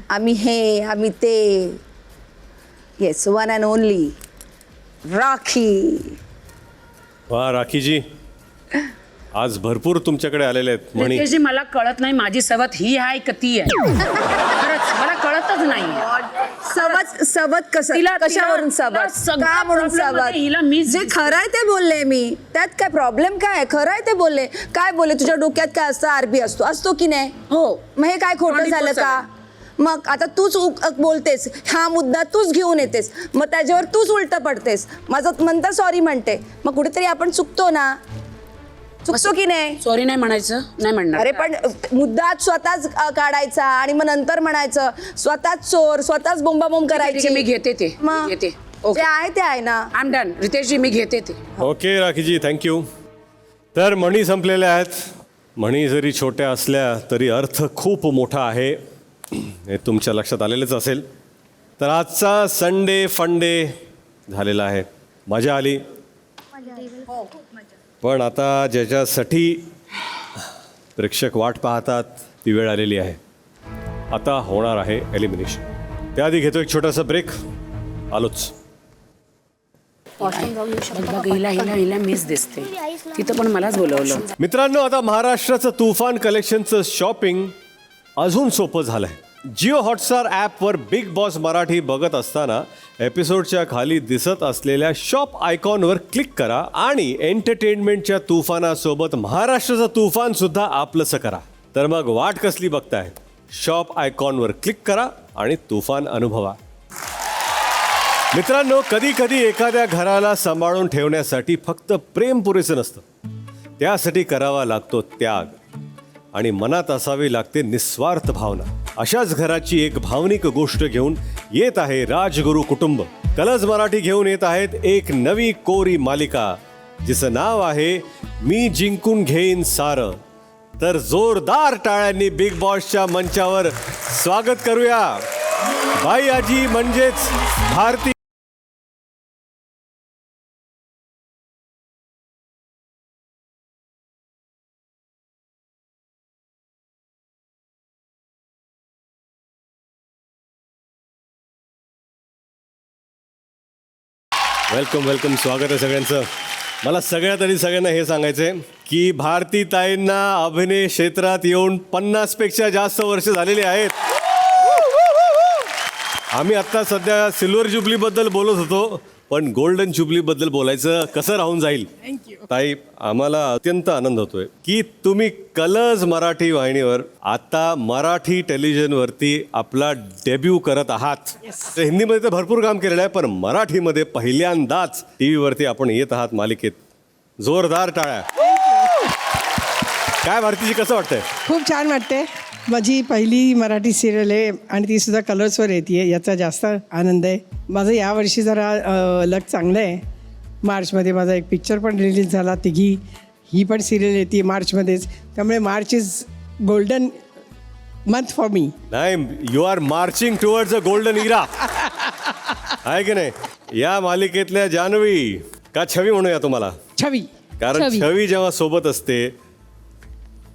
आम्ही हे आम्ही ते. Yes, one and only rakhi. वा राखीजी, आज भरपूर तुमच्याकडे आलेले आहेत म्हणी. रितेशजी, मला कळत नाही माझी सवत ही आहे का ती आहे. खरंच मला कळतच नाही. सवत कसं, तिला- कशावरून तिला सवत, सगळ्या का म्हणून problem सवत? मध्ये हिला मीच जे खरं आहे ते बोलले मी, त्यात काय प्रॉब्लेम काय आहे? खरं आहे ते बोलले. काय बोलले? तुझ्या डोक्यात काय असतं? आरबी असतो की नाही? हो. मग हे काय खोटं झालं का? मग आता तूच बोलतेस, हा मुद्दा तूच घेऊन येतेस, मग त्याच्यावर तूच उलट पडतेस. माझं नंतर सॉरी म्हणते. मग कुठेतरी आपण चुकतो ना, चुकतो की नाही? सॉरी नाही म्हणायचं, नाही म्हणणार. अरे पण मुद्दा स्वतःच काढायचा आणि मग नंतर म्हणायचं स्वतःच चोर, स्वतःच बोंबाबोंब ठीक करायची. आहे, मी घेते ते, मग मी घेते. जे ओके, आहे ते आहे ना. I am done. रितेशजी, मी घेते ते. Okay राखीजी, thank you. तर म्हणी संपलेल्या आहेत. म्हणी जरी छोट्या असल्या तरी अर्थ खूप मोठा आहे, हे तुमच्या लक्षात आलेलंच असेल. तर आजचा संडे फंडे झालेला आहे, मजा आली. पण आता ज्याच्यासाठी प्रेक्षक वाट पाहतात ती वेळ आलेली आहे. आता होणार आहे एलिमिनेशन. त्याआधी घेतो एक छोटासा ब्रेक. आलोच. बघ, हिला मिस दिसते. तिथं पण मलाच बोलवलं. मित्रांनो, आता महाराष्ट्राचं तुफान कलेक्शनचं शॉपिंग अजून सोपं झालं आहे. जिओ हॉटस्टार ॲपवर बिग बॉस मराठी बघत असताना एपिसोडच्या खाली दिसत असलेल्या शॉप आयकॉनवर क्लिक करा आणि एंटरटेनमेंटच्या तुफानासोबत महाराष्ट्राचं तुफान सुद्धा आपलंसं करा. तर मग वाट कसली बघताय? शॉप आयकॉनवर क्लिक करा आणि तुफान अनुभवा. मित्रांनो, कधी कधी एखाद्या घराला सांभाळून ठेवण्यासाठी फक्त प्रेम पुरेसं नसतं, त्यासाठी करावा लागतो त्याग आणि मनात असावी लागते निस्वार्थ भावना. अशाच घराची एक भावनिक गोष्ट घेऊन येत आहे राजगुरू कुटुंब. कलर्स मराठी घेऊन येत आहेत एक नवी कोरी मालिका, जिचं नाव आहे मी जिंकून घेईन सारं. तर जोरदार टाळ्यांनी बिग बॉसच्या मंचावर स्वागत करूया बाई आजी म्हणजेच भारती. वेलकम वेलकम, स्वागत आहे सगळ्यांचं. मला सगळ्यात आधी सगळ्यांना हे सांगायचं आहे की भारतीताईंना अभिनय क्षेत्रात येऊन 50पेक्षा जास्त वर्ष झालेली आहेत. आम्ही आत्ता सध्या सिल्वर ज्युबलीबद्दल बोलत होतो, पण गोल्डन ज्युबलीबद्दल बोलायचं कसं राहून जाईल. ताई, आम्हाला अत्यंत आनंद होतोय की तुम्ही कलर्स मराठी वाहिनीवर आता मराठी टेलिव्हिजनवरती आपला डेब्यू करत आहात. हिंदीमध्ये तर भरपूर काम केलेलं आहे, पण मराठीमध्ये पहिल्यांदाच TV वरती आपण येत आहात मालिकेत. जोरदार टाळ्या. काय भारतीजी, कसं वाटतंय? खूप छान वाटते. माझी पहिली मराठी सिरियल आहे आणि ती सुद्धा कलर्सवर येते, याचा जास्त आनंद आहे. माझं यावर्षी जरा लक चांगलं आहे. मार्चमध्ये माझा एक पिक्चर पण रिलीज झाला, तिघी, ही पण सिरियल येते मार्चमध्येच. त्यामुळे March is golden month for me. नाही, you are marching towards a golden era, आहे की नाही? या मालिकेतल्या जान्हवी, का छवी म्हणूया तुम्हाला? छवी. कारण छवी जेव्हा सोबत असते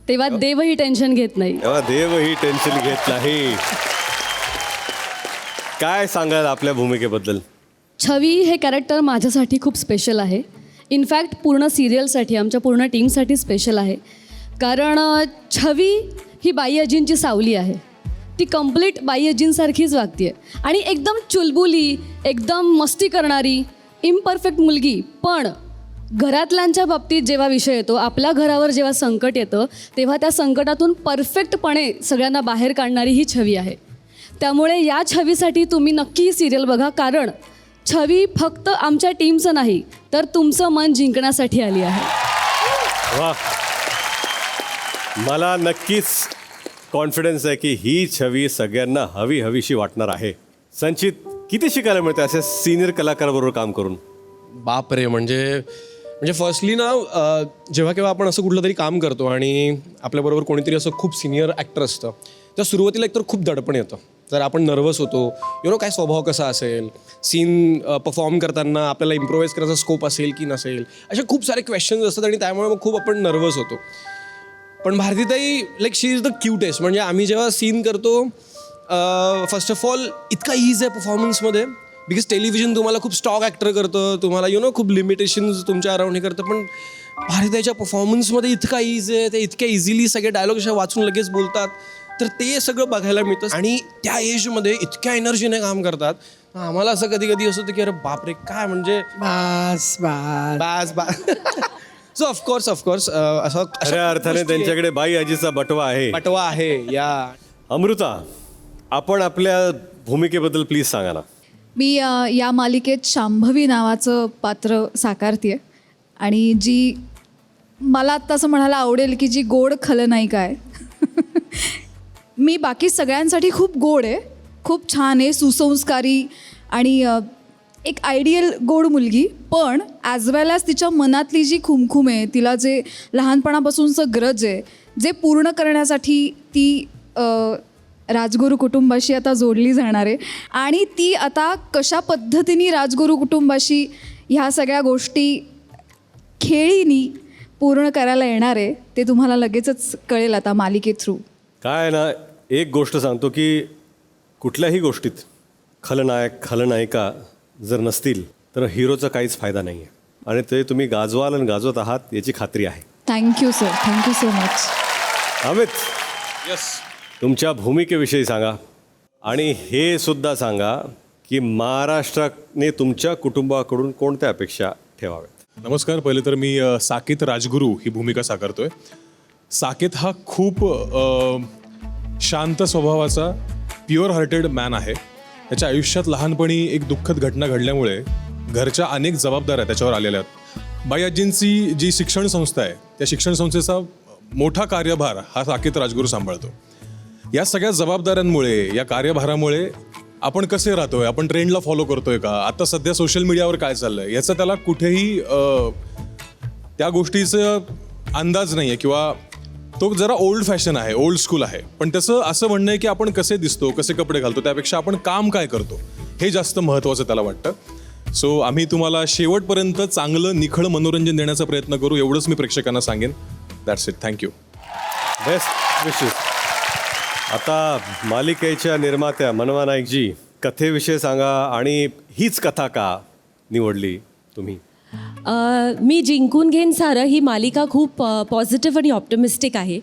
तेव्हा देवही टेन्शन घेत नाही. तेव्हा देवही टेन्शन घेत नाही. काय सांगाल आपल्या भूमिकेबद्दल? छवी हे कॅरेक्टर माझ्यासाठी खूप स्पेशल आहे. इनफॅक्ट पूर्ण सिरियलसाठी, आमच्या पूर्ण टीमसाठी स्पेशल आहे. कारण छवी ही बाई अजींची सावली आहे. ती कम्प्लीट बाई अजींसारखीच वागते आणि एकदम चुलबुली, एकदम मस्ती करणारी, इम्परफेक्ट मुलगी. पण घरातल्यांच्या बाबतीत जेव्हा विषय येतो, आपल्या घरावर जेव्हा संकट येतं, तेव्हा त्या संकटातून परफेक्टपणे सगळ्यांना बाहेर काढणारी ही छवी आहे. त्यामुळे या छवीसाठी तुम्ही नक्की ही सिरियल बघा. कारण छवी फक्त आमच्या टीमचं नाही, तर तुमचं मन जिंकण्यासाठी आली आहे. वा, मला नक्कीच कॉन्फिडन्स आहे की ही छवी सगळ्यांना हवीशी वाटणार आहे. संचित, किती शिकायला मिळतं असे सिनियर कलाकाराबरोबर काम करून? बापरे, म्हणजे फर्स्टली ना, जेव्हा केव्हा आपण असं कुठलं तरी काम करतो आणि आपल्याबरोबर कोणीतरी असं खूप सिनियर ॲक्टर असतं, तर सुरुवातीला एकतर खूप दडपण येतं. तर आपण नर्वस होतो, काय स्वभाव कसा असेल, सीन परफॉर्म करताना आपल्याला इम्प्रोवाईज करायचा स्कोप असेल की नसेल, असे खूप सारे क्वेश्चन्स असतात आणि त्यामुळे मग खूप आपण नर्वस होतो. पण भारतीताई शी इज द क्यूटेस्ट. म्हणजे आम्ही जेव्हा सीन करतो, फर्स्ट ऑफ ऑल इतका ईज आहे परफॉर्मन्समध्ये, बिकॉज टेलिव्हिजन तुम्हाला खूप स्टॉक ॲक्टर करतं, तुम्हाला खूप लिमिटेशन्स तुमच्या अराउंड हे करतं. पण भारतीताईच्या परफॉर्मन्समध्ये इतका ईज आहे, ते इतक्या इझिली सगळे डायलॉग अशा वाचून लगेच बोलतात. तर ते सगळं बघायला मिळतं आणि त्या एजमध्ये इतक्या एनर्जीने काम करतात. आम्हाला असं कधी कधी असं होतं की अरे बापरे, काय म्हणजे बास बास बास. सो ऑफकोर्स असं खऱ्या अर्थाने त्यांच्याकडे बाई आजीचा बटवा आहे. या अमृता, आपण आपल्या भूमिकेबद्दल प्लीज सांगा ना. मी या मालिकेत शांभवी नावाचं पात्र साकारते आणि जी मला आत्ता असं म्हणायला आवडेल की जी गोड खलनायिका आहे. मी बाकी सगळ्यांसाठी खूप गोड आहे, खूप छान आहे, सुसंस्कारी आणि एक आयडियल गोड मुलगी. पण ॲज वेल ॲज तिच्या मनातली जी खुमखुम आहे, तिला जे लहानपणापासूनचं गरज आहे, जे पूर्ण करण्यासाठी ती राजगुरू कुटुंबाशी आता जोडली जाणार आहे. आणि ती आता कशा पद्धतीने राजगुरू कुटुंबाशी ह्या सगळ्या गोष्टी खेळीनी पूर्ण करायला येणार आहे, ते तुम्हाला लगेचच कळेल आता मालिके थ्रू. काय ना, एक गोष्ट सांगतो की कुठल्याही गोष्टीत खलनायिका जर नसतील तर हिरोचा काहीच फायदा नाही आहे. आणि ते तुम्ही गाजवाल आणि गाजवत आहात याची खात्री आहे. Thank you sir, thank you so much. Amit, तुमच्या भूमिकेविषयी सांगा आणि हे सुद्धा सांगा की महाराष्ट्राने तुमच्या कुटुंबाकडून कोणत्या अपेक्षा ठेवाव्यात. नमस्कार. पहिले तर मी साकेत राजगुरू ही भूमिका साकारतोय. साकेत हा खूप शांत स्वभावाचा प्युअर हार्टेड मॅन आहे. त्याच्या आयुष्यात लहानपणी एक दुःखद घटना घडल्यामुळे घरच्या अनेक जबाबदाऱ्या त्याच्यावर आलेल्या आहेत. बाई आजींची जी शिक्षण संस्था आहे, त्या शिक्षण संस्थेचा मोठा कार्यभार हा साकेत राजगुरू सांभाळतो. या सगळ्या जबाबदाऱ्यांमुळे, या कार्यभारामुळे आपण कसे राहतोय, आपण ट्रेंडला फॉलो करतोय का, आता सध्या सोशल मीडियावर काय चाललंय, याचा त्याला कुठेही त्या गोष्टीचा अंदाज नाही आहे. किंवा तो जरा ओल्ड फॅशन आहे, ओल्ड स्कूल आहे. पण त्याचं असं म्हणणं आहे की आपण कसे दिसतो, कसे कपडे घालतो, त्यापेक्षा आपण काम काय करतो हे जास्त महत्त्वाचं त्याला वाटतं. सो आम्ही तुम्हाला शेवटपर्यंत चांगलं निखळ मनोरंजन देण्याचा प्रयत्न करू, एवढंच मी प्रेक्षकांना सांगेन. That's it. थँक्यू. बेस्ट विशेस. आता मालिकेच्या निर्मात्या मनवा नाईकजी, कथेविषयी सांगा आणि हीच कथा का निवडली तुम्ही? मी जिंकून घेईन सारं ही मालिका खूप पॉझिटिव्ह आणि ऑप्टिमिस्टिक आहे.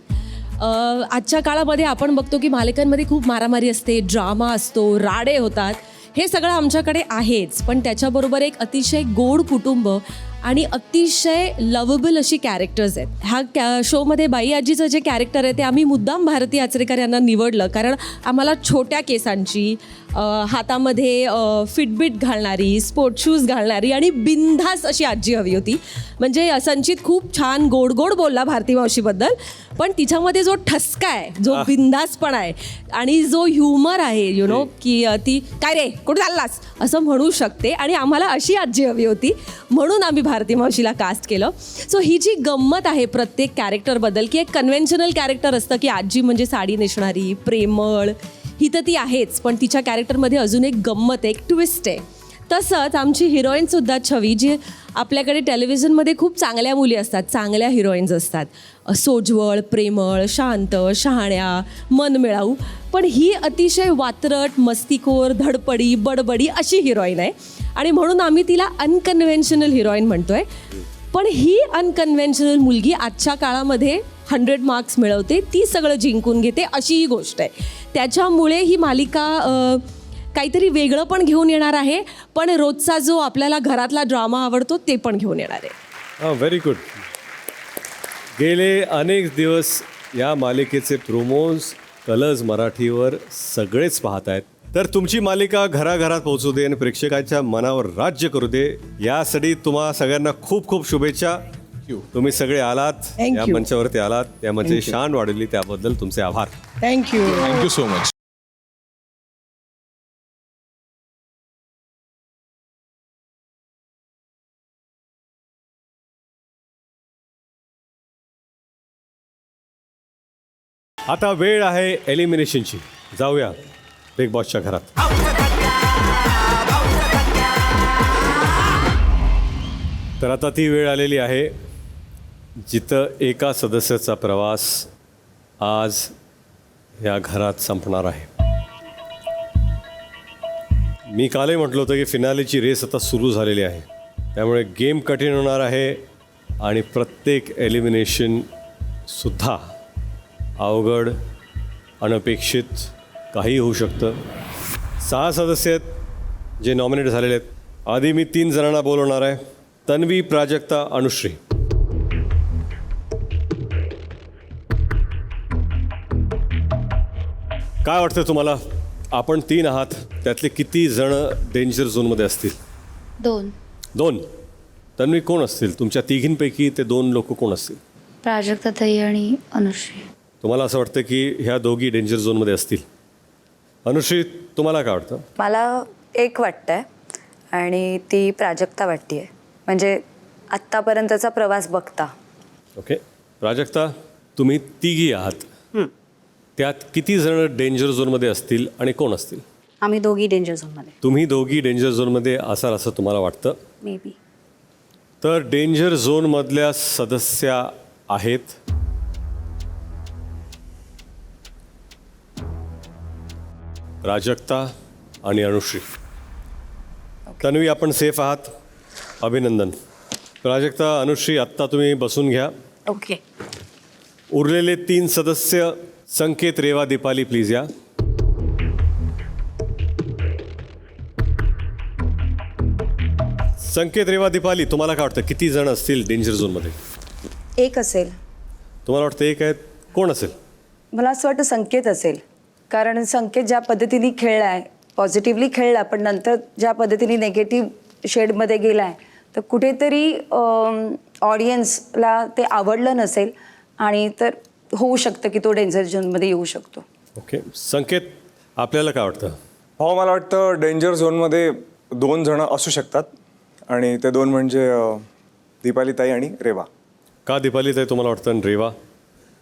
आजच्या काळामध्ये आपण बघतो की मालिकांमध्ये खूप मारामारी असते, ड्रामा असतो, राडे होतात. हे सगळं आमच्याकडे आहेच, पण त्याच्याबरोबर एक अतिशय गोड कुटुंब आणि अतिशय लव्हेबल अशी कॅरेक्टर्स आहेत. ह्या शोमध्ये बाई आजीचं जे कॅरेक्टर आहे ते आम्ही मुद्दाम भारती आचरेकर यांना निवडलं, कारण आम्हाला छोट्या केसांची, हातामध्ये फिटबिट घालणारी, स्पोर्ट शूज घालणारी आणि बिनधास्त अशी आजी हवी होती. म्हणजे संचित खूप छान गोड गोड बोलला भारती मावशीबद्दल, पण तिच्यामध्ये जो ठसका आहे, जो बिनधास्तपणा आहे आणि जो ह्युमर आहे, की ती काय रे कुठे चाललास असं म्हणू शकते. आणि आम्हाला अशी आजी हवी होती, म्हणून आम्ही भारती मावशीला कास्ट केलं. सो ही जी गंमत आहे प्रत्येक कॅरेक्टरबद्दल, की एक कन्व्हेन्शनल कॅरेक्टर असतं की आजी म्हणजे साडी नेसणारी, प्रेमळ, ही तर ती आहेच, पण तिच्या कॅरेक्टरमध्ये अजून एक गंमत आहे, एक ट्विस्ट आहे. तसंच आमची हिरोईनसुद्धा छवी, जी आपल्याकडे टेलिव्हिजनमध्ये खूप चांगल्या मुली असतात, चांगल्या हिरोईन्स असतात, सोज्वळ, प्रेमळ, शांत, शहाण्या, मनमिळाऊ, पण ही अतिशय वात्रट, मस्तीखोर, धडपडी, बडबडी अशी हिरोईन आहे आणि म्हणून आम्ही तिला अनकन्व्हेन्शनल हिरोईन म्हणतोय. पण ही अनकन्व्हेन्शनल मुलगी आजच्या काळामध्ये 100 मार्क्स मिळवते, ती सगळं जिंकून घेते अशी ही गोष्ट आहे. त्याच्यामुळे ही मालिका काहीतरी वेगळं पण घेऊन येणार आहे, पण रोजचा जो आपल्याला घरातला ड्रामा आवडतो ते पण घेऊन येणार आहे. Very good. गेले अनेक दिवस या मालिकेचे प्रोमोज कलर्स मराठीवर सगळेच पाहत आहेत. तर तुमची मालिका घराघरात पोहोचू दे आणि प्रेक्षकांच्या मनावर राज्य करू दे, यासाठी तुम्हा सगळ्यांना खूप खूप शुभेच्छा. तुम्ही सगळे आलात, Thank या you. मंचावरती आलात, त्यामध्ये शान वाढवली, त्याबद्दल तुमचे आभार. थँक्यू. Thank you so much. आता वेळ आहे एलिमिनेशनची. जाऊया बिग बॉसच्या घरात. तर आता ती वेळ आलेली आहे जिथं एका सदस्याचा प्रवास आज या घरात संपणार आहे. मी कालही म्हटलं होतं की फिनालेची रेस आता सुरू झालेली आहे, त्यामुळे गेम कठीण होणार आहे आणि प्रत्येक एलिमिनेशनसुद्धा अवघड, अनपेक्षित, काही होऊ शकतं. 6 सदस्य आहेत जे नॉमिनेट झालेले आहेत. आधी मी 3 जणांना बोलवणार आहे. तन्वी, प्राजक्ता, अनुश्री. काय वाटतं तुम्हाला, आपण 3 आहात, त्यातले किती जण डेंजर झोनमध्ये असतील? 2. तन्वी, कोण असतील तुमच्या तिघींपैकी? ते 2 लोक कोण असतील? प्राजक्ता ताई आणि अनुश्री. तुम्हाला असं वाटतं की ह्या दोघी डेंजर झोनमध्ये असतील? अनुश्री, तुम्हाला काय वाटतं? मला एक वाटतंय आणि ती प्राजक्ता वाटते. म्हणजे आत्तापर्यंतचा प्रवास बघता. ओके. प्राजक्ता, तुम्ही तिघी आहात, त्यात किती जण डेंजर झोनमध्ये असतील आणि कोण असतील? आम्ही दोघी डेंजर झोनमध्ये. तुम्ही दोघी डेंजर झोनमध्ये असाल असं तुम्हाला वाटतं? May be. तर डेंजर झोनमधल्या सदस्या आहेत प्राजक्ता आणि अनुश्री. तन्वी, आपण सेफ आहात, अभिनंदन. प्राजक्ता, अनुश्री, आत्ता तुम्ही बसून घ्या. ओके. उरलेले 3 सदस्य संकेत, रेवा, दीपाली, प्लीज या. संकेत, रेवा, दीपाली, तुम्हाला काय वाटतं किती जण असतील डेंजर झोनमध्ये? एक असेल. तुम्हाला वाटतं एक आहेत? कोण असेल? मला असं वाटतं संकेत असेल, कारण संकेत ज्या पद्धतीने खेळला आहे, पॉझिटिव्हली खेळला, पण नंतर ज्या पद्धतीने नेगेटिव्ह शेडमध्ये गेला आहे, तर कुठेतरी ऑडियन्सला ते आवडलं नसेल आणि तर होऊ शकतं की तो डेंजर झोनमध्ये येऊ शकतो. ओके. संकेत, आपल्याला काय वाटतं? हो, मला वाटतं डेंजर झोनमध्ये 2 जणं असू शकतात आणि ते 2 म्हणजे दीपालीताई आणि रेवा. का दीपालीताई तुम्हाला वाटतं आणि रेवा?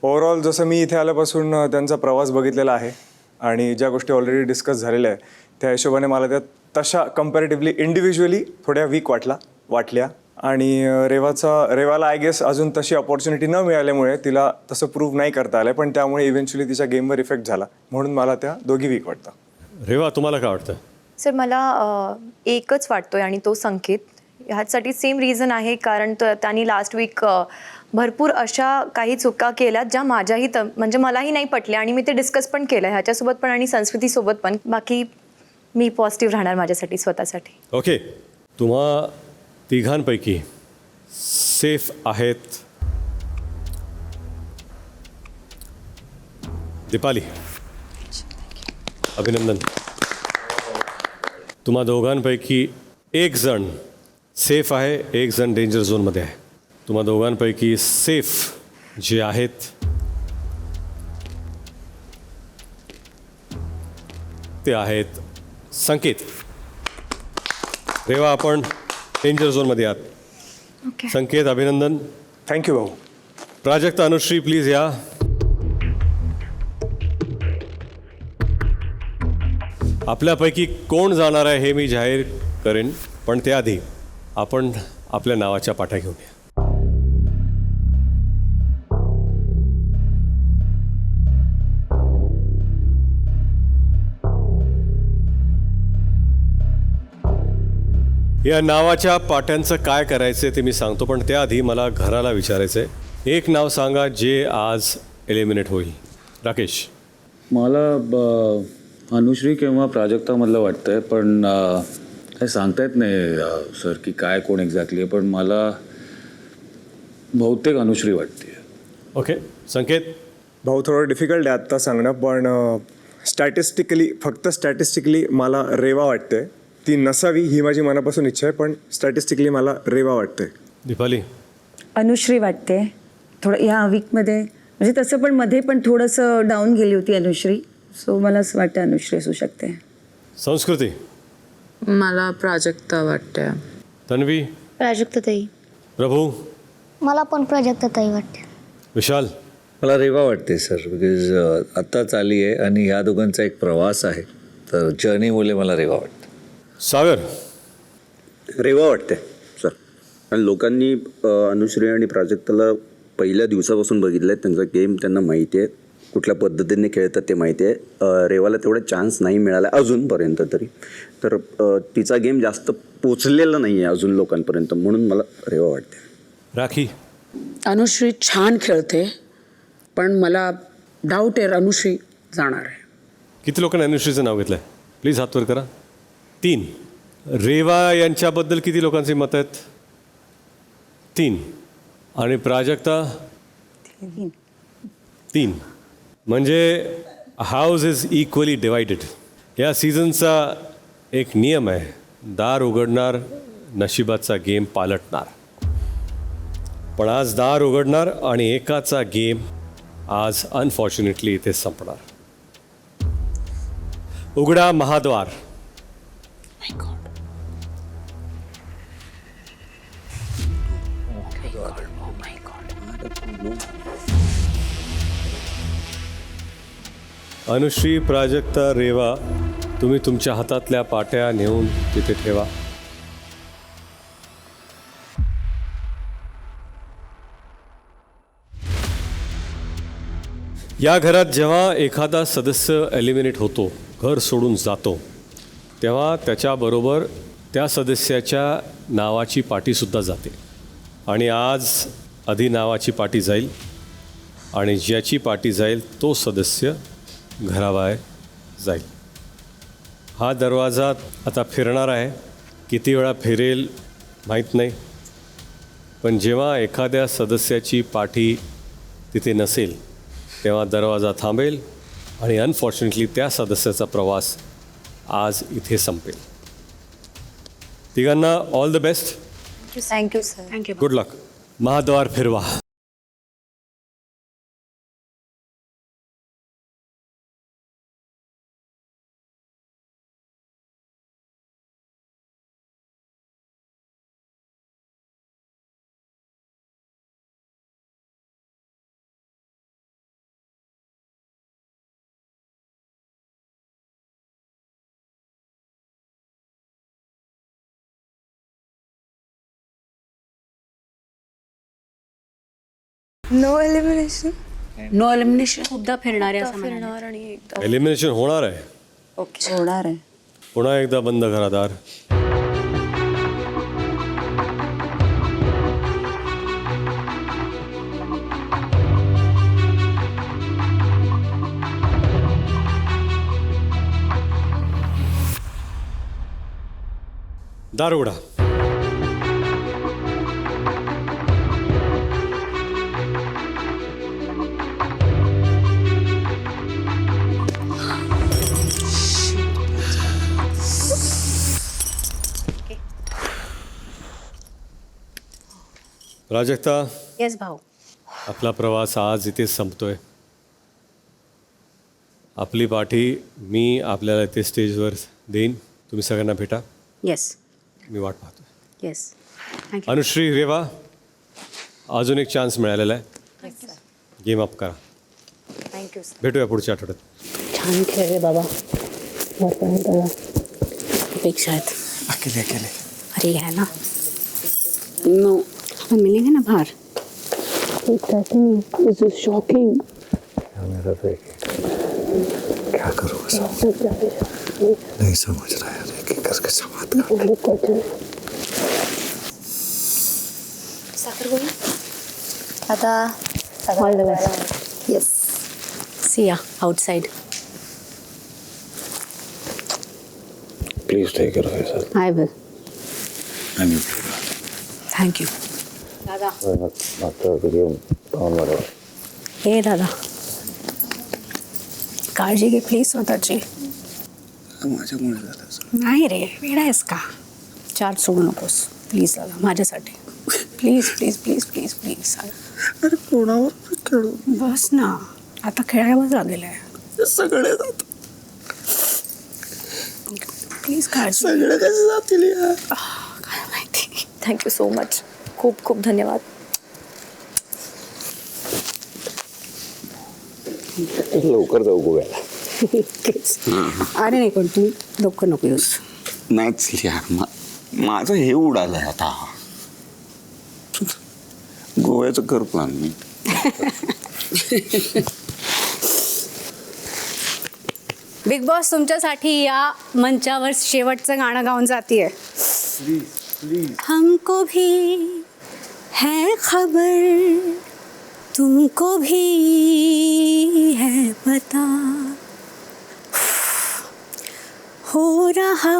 ओव्हरऑल जसं मी इथे आल्यापासून त्यांचा प्रवास बघितलेला आहे आणि ज्या गोष्टी ऑलरेडी डिस्कस झालेल्या आहे त्या हिशोबाने मला त्या तशा कम्पॅरेटिव्हली इंडिव्हिज्युअली थोड्या वीक वाटल्या आणि रेवाला आय गेस अजून तशी अपॉर्च्युनिटी न मिळाल्यामुळे तिला तसं प्रूव्ह नाही करता आलं, पण त्यामुळे इव्हेंच्युअली तिच्या गेमवर इफेक्ट झाला, म्हणून मला त्या दोघी वीक वाटतं. रेवा, तुम्हाला काय वाटतं? सर, मला एकच वाटतोय आणि तो संकेत. ह्यासाठी सेम रिझन आहे, कारण त्यांनी लास्ट वीक भरपूर अशा काही चुका केल्या ज्या माझ्याही म्हणजे मलाही नाही पटल्या आणि मी ते डिस्कस पण केलं ह्याच्यासोबत पण आणि संस्कृतीसोबत पण. बाकी मी पॉझिटिव्ह राहणार माझ्यासाठी, स्वतःसाठी. ओके. तुम्हा तिघांपैकी सेफ आहेत दीपाली. अभिनंदन. तुम्हा दोघांपैकी एक जण सेफ आहे, एक जण डेंजर झोनमध्ये आहे. तुम्हा दोघांपैकी सेफ जे आहेत ते आहेत संकेत. रेवा, आपण डेंजर झोनमध्ये आहात. संकेत, अभिनंदन. थँक्यू भाऊ. प्राजक्ता, अनुश्री, प्लीज या. आपल्यापैकी कोण जाणार आहे हे मी जाहीर करेन, पण त्याआधी आपण आपल्या नावाच्या पाट्या घेऊया. या नावाच्या पाट्यांचं काय करायचं ते मी सांगतो, पण त्याआधी मला घराला विचारायचं आहे. एक नाव सांगा जे आज एलिमिनेट होईल. राकेश. मला अनुश्री किंवा प्राजक्तामधलं वाटतंय, पण काही सांगता येत नाही सर की काय कोण एक्झॅक्टली आहे, पण मला बहुतेक अनुश्री वाटते. ओके. संकेत. भाऊ थोडं डिफिकल्ट आहे आत्ता सांगणं, पण फक्त स्टॅटिस्टिकली मला रेवा वाटते. ती नसावी ही माझी मनापासून इच्छा आहे, पण स्टॅटिस्टिकली मला रेवा वाटते. दीपाली. अनुश्री वाटते. थोडं ह्या वीकमध्ये म्हणजे तसं पण मध्ये पण थोडंसं डाऊन गेली होती अनुश्री, सो मला असं वाटतं अनुश्री असू शकते. संस्कृती. मला प्राजक्ता वाटते. तन्वी. प्राजक्ताताई. प्रभू. मला पण प्राजक्ताताई वाटते. विशाल. मला रेवा वाटते सर, बिकॉज आत्ताच आली आहे आणि ह्या दोघांचा एक प्रवास आहे, तर जर्नीमुळे मला रेवा वाटते. सागर. रेवा वाटते सर, आणि लोकांनी अनुश्री आणि प्राजक्ताला पहिल्या दिवसापासून बघितलं आहे, त्यांचा गेम त्यांना माहिती आहे, कुठल्या पद्धतीने खेळतात ते माहिती आहे. रेवाला तेवढा चान्स नाही मिळाला अजूनपर्यंत तरी, तर तिचा गेम जास्त पोचलेला नाही आहे अजून लोकांपर्यंत, म्हणून मला रेवा वाटते. राखी. अनुश्री छान खेळते, पण मला डाऊट आहे अनुश्री जाणार आहे. किती लोकांनी अनुश्रीचं नाव घेतलं आहे? प्लीज हात वर करा. 3. रेवा यांच्याबद्दल किती लोकांचे मत आहेत? 3. आणि प्राजक्ता? 3. म्हणजे हाऊस इज इक्वली डिवायडेड. या सीझनचा एक नियम आहे, दार उघडणार नशिबाचा गेम पालटणार. पण आज दार उघडणार आणि एकाचा गेम आज अनफॉर्च्युनेटली इथे संपणार. उघडा महाद्वार. अनुश्री, प्राजक्ता, रेवा, तुम्ही तुमच्या हातातल्या पाट्या नेऊन तिथे ठेवा. या घरात जेव्हा एखादा सदस्य एलिमिनेट होतो, घर सोडून जातो, तेव्हा त्याच्याबरोबर त्या सदस्याच्या नावाची पाटीसुद्धा जाते. आणि आज आधी नावाची पाटी जाईल आणि ज्याची पाटी जाईल तो सदस्य घराबाहेर जाईल. हा दरवाजा आता फिरणार आहे. किती वेळा फिरेल माहीत नाही, पण जेव्हा एखाद्या सदस्याची पाठी तिथे नसेल तेव्हा दरवाजा थांबेल आणि अनफॉर्च्युनेटली त्या सदस्याचा प्रवास आज इथे संपेल. तिघांना all the best. Thank you sir. Thank you. Good luck. महाद्वार फिरवा. No elimination. No elimination. खूपदा फिरणारे असं म्हणाले. फिरणार आणि एकदा. एलिमिनेशन होणार आहे. ओके. होणार आहे. पुन्हा एकदा बंद करा दार. दार उघडा. प्राजक्ता, येस भाऊ. आपला प्रवास आज इथेच संपतोय. आपली पाठी मी आपल्याला इथे स्टेजवर देईन. तुम्ही सगळ्यांना भेटा. येस. मी वाट पाहतो. येस. अनुश्री, रेवा, अजून एक चान्स मिळालेला आहे. गेम अप करा. Thank you sir. भेटूया पुढच्या आठवड्यात. छान खेळ रे बाबा. वरपर्यंत अपेक्षा आहेत. अकेले अकेले अरे है ना नो हम मिलेंगे ना बाहर शॉकिंग क्या करूँ नहीं समझ रहा है करके समाप्त आता all the best yes see ya outside please take care of yourself. I will आणि थँक्यू दादा पाहून बरं. हे दादा काळजी घे प्लीज स्वतःची. माझ्यामुळे झालं असं. नाही रे वेडा आहेस का. चार्ज सोडू नकोस प्लीज दादा माझ्यासाठी please please please please please. अरे कोणावर खेळू बस ना आता खेळायलाच लागलेलं आहे. सगळे जात प्लीज काळजी. सगळे कसे जातील यार. काय माहिती. Thank you so much. खूप खूप धन्यवाद. लवकर जाऊ गोव्याला. अरे नाही पण तू डोकं नको येऊस. नाहीच यार माझं हे उडालं आता. गोव्याचं कर प्लॅन मी. बिग बॉस तुमच्यासाठी या मंचावर शेवटचं गाणं गाऊन जातीये. हमको भी है खबर तुमको भी है पता हो रहा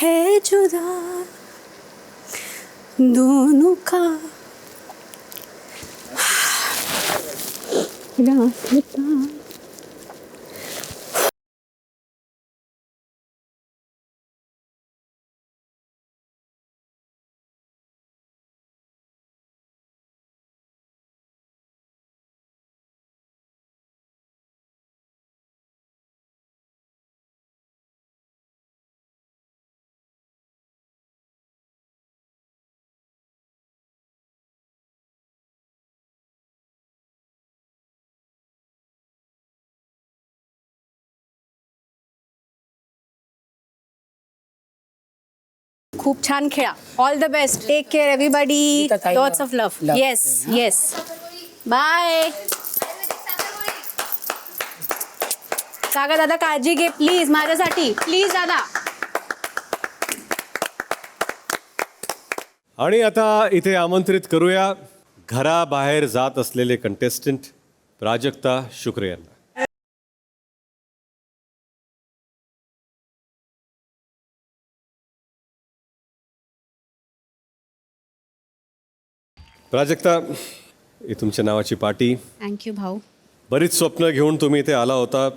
है जुदा दोनों का रास्ता. खूप छान खेळा. All the best. Take care everybody. Lots of love. Yes yes bye. Sagar दादा काळजी घे प्लीज माझ्यासाठी प्लीज दादा. आणि आता इथे आमंत्रित करूया घराबाहेर जात असलेले कंटेस्टंट प्राजक्ता शुक्रे यांना. प्राजक्ता ही तुमच्या नावाची पार्टी. थँक्यू भाऊ. बरीच स्वप्न घेऊन तुम्ही इथे आला होता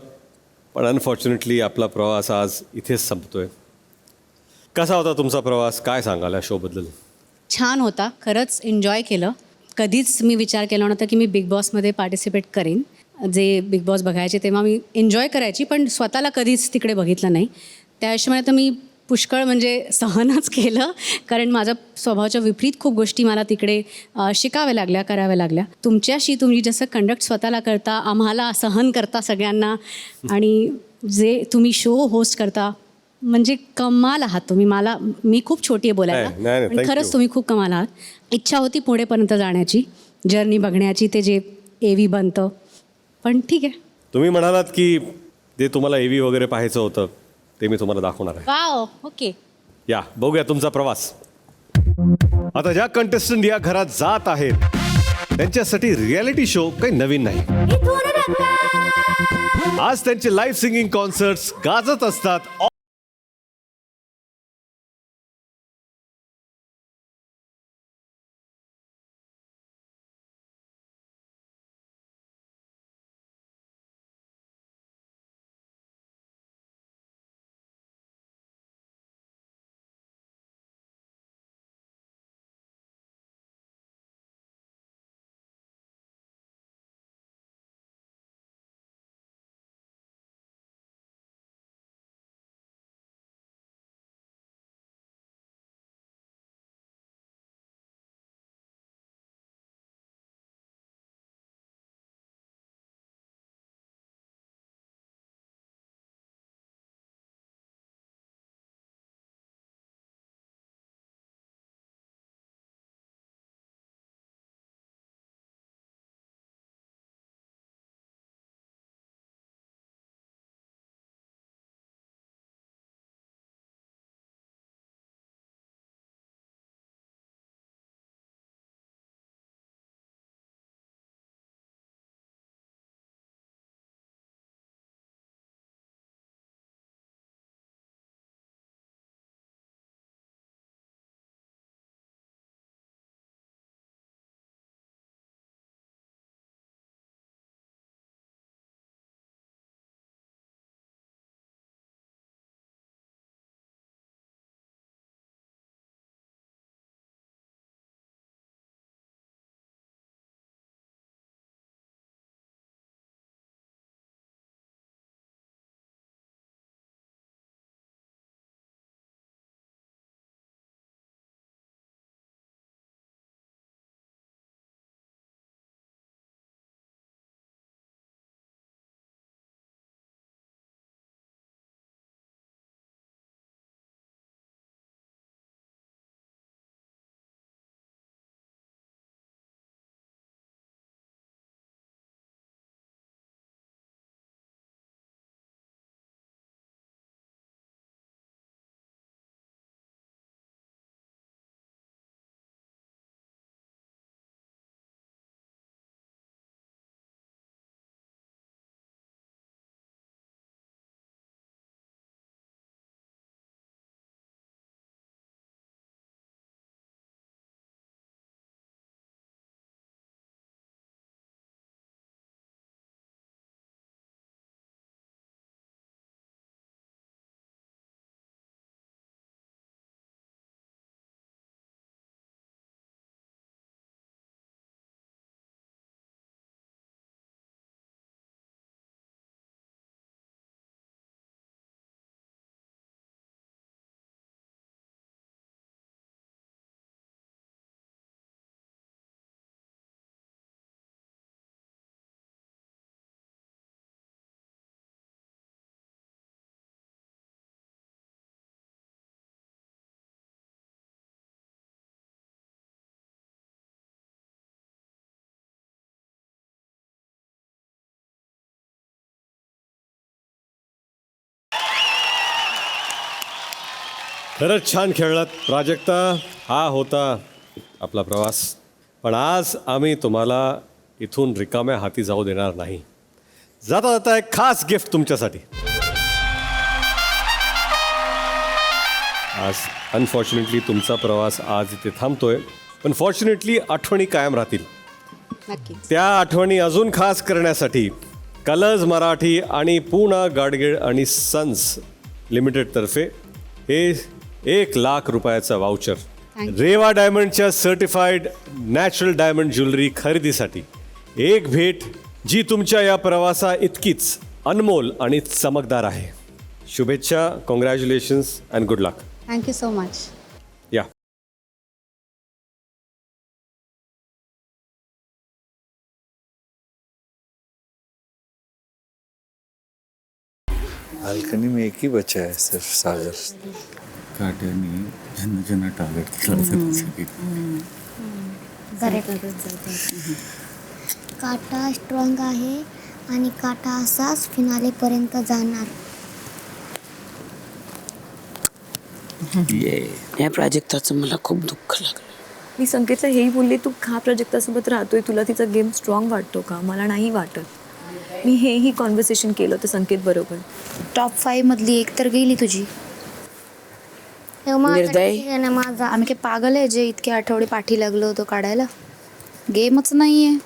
पण अनफॉर्च्युनेटली आपला प्रवास आज इथेच संपतोय. कसा होता तुमचा प्रवास, काय सांगाल या शोबद्दल? छान होता खरंच. एन्जॉय केलं. कधीच मी विचार केला नव्हता की मी बिग बॉसमध्ये पार्टिसिपेट करेन. जे बिग बॉस बघायचे तेव्हा मी एन्जॉय करायची पण स्वतःला कधीच तिकडे बघितलं नाही. त्या हिशोबाने तर मी पुष्कळ म्हणजे सहनच केलं कारण माझ्या स्वभावाच्या विपरीत खूप गोष्टी मला तिकडे शिकाव्या लागल्या कराव्या लागल्या. तुमच्याशी तुम्ही जसं कंडक्ट स्वतःला करता आम्हाला सहन करता सगळ्यांना आणि जे तुम्ही शो होस्ट करता म्हणजे कमाल आहात तुम्ही. मी खूप छोटी आहे बोलायला नाही, पण thank खरंच you. तुम्ही खूप कमाल आहात. इच्छा होती पुढेपर्यंत जाण्याची जर्नी बघण्याची ते जे एव्ही बनतं पण ठीक आहे. तुम्ही म्हणालात की ते तुम्हाला एव्ही वगैरे पाहायचं होतं ते मी तुम्हाला दाखवणार आहे. Wow okay. या बघूया तुमचा प्रवास. आता ज्या कंटेस्टंट या घरात जात आहेत त्यांच्यासाठी रियालिटी शो काही नवीन नाही. आज त्यांचे लाईव्ह सिंगिंग कॉन्सर्ट्स गाजत असतात. खरंच छान खेळलात प्राजक्ता. हा होता आपला प्रवास. पण आज आम्ही तुम्हाला इथून रिकाम्या हाती जाऊ देणार नाही. जाता जाता एक खास गिफ्ट तुमच्यासाठी. आज अनफॉर्च्युनेटली तुमचा प्रवास आज इथे थांबतोय, पण फॉर्च्युनेटली आठवणी कायम राहतील. त्या आठवणी अजून खास करण्यासाठी कलर्स मराठी आणि पूना गाडगीळ आणि सन्स लिमिटेडतर्फे हे 1,00,000 रुपयाचं वाउचर रेवा डायमंडच्या सर्टिफाईड नॅचरल डायमंड ज्वेलरी खरेदीसाठी एक भेट जी तुमच्या या प्रवासा इतकीच अनमोल आणि चमकदार आहे. शुभेच्छा, congratulations and good luck. Thank you so much. या बालकनी में एक ही बच्चा है सिर्फ सागर. काट्याने ज्यांना ज्यांना टार्गेट केलं काटा स्ट्रॉंग आहे आणि काटा असाच फिनालेपर्यंत जाणार. या प्राजक्ताचं मला खूप दुःख लागलं. मी संकेतला हेही बोलले, तू का प्राजक्तासोबत राहतोय, तुला तिचा गेम स्ट्रॉंग वाटतो का? मला नाही वाटत. मी हेही कॉन्व्हर्सेशन केलं होतं संकेत बरोबर. टॉप 5 मधली एक तर गेली तुझी. निर्दय. माझा आम्ही काय पागल आहे जे इतके आठवडे पाठी लागलो होतो काढायला? गेमच नाहीये.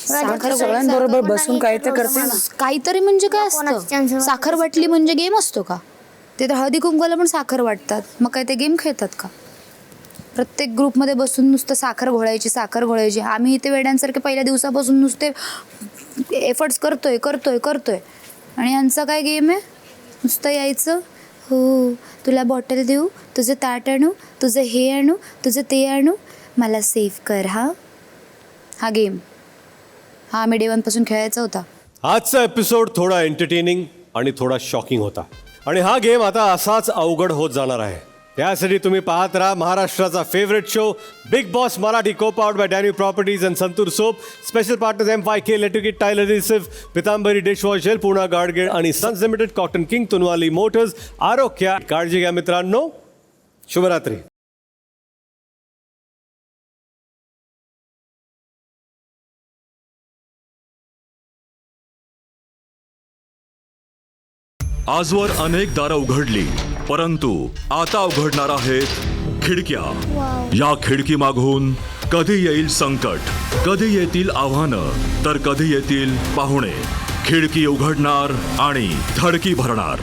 साखर सगळ्यांबरोबर बसून काय तर करते ना. काहीतरी म्हणजे काय असतं? साखर वाटली म्हणजे गेम असतो का? ते तर हळदी कुंकवाला पण साखर वाटतात, मग काय ते गेम खेळतात का? प्रत्येक ग्रुपमध्ये बसून नुसतं साखर घोळायची. आम्ही इथे वेड्यांसारखे पहिल्या दिवसापासून नुसते एफर्ट्स करतोय आणि यांचा काय गेम आहे? नुसतं यायचं, हो तुला बॉटल देऊ, तुझं ताट आणू, तुझं हे आणू, तुझं ते आणू, मला सेव्ह कर. हा गेम हा आम्ही डे 1 पासून खेळायचा होता. आजचा एपिसोड थोडा एंटरटेनिंग आणि थोडा शॉकिंग होता, आणि हा गेम आता असाच अवघड होत जाणार आहे. त्यासाठी तुम्ही पाहत राहा महाराष्ट्राचा favourite show Bigg Boss Marathi, co powered by Danube properties and Santoor soap. Special partners MYK, electric टायलर रिसिफ, पितांबरी डिशवॉश जेल, पूना गाडगीळ आणि सन्स लिमिटेड, कॉटन किंग, तुनवाली मोटर्स. आरोग्य काळजी घ्या मित्रांनो. शुभरात्री. आजवर अनेक दारं उघडली, परंतु आता उघडणार आहेत खिडक्या. या खिडकी मागून कधी येईल संकट, कधी येतील आव्हानं, तर कधी येतील पाहुणे. खिडकी उघडणार आणि धडकी भरणार.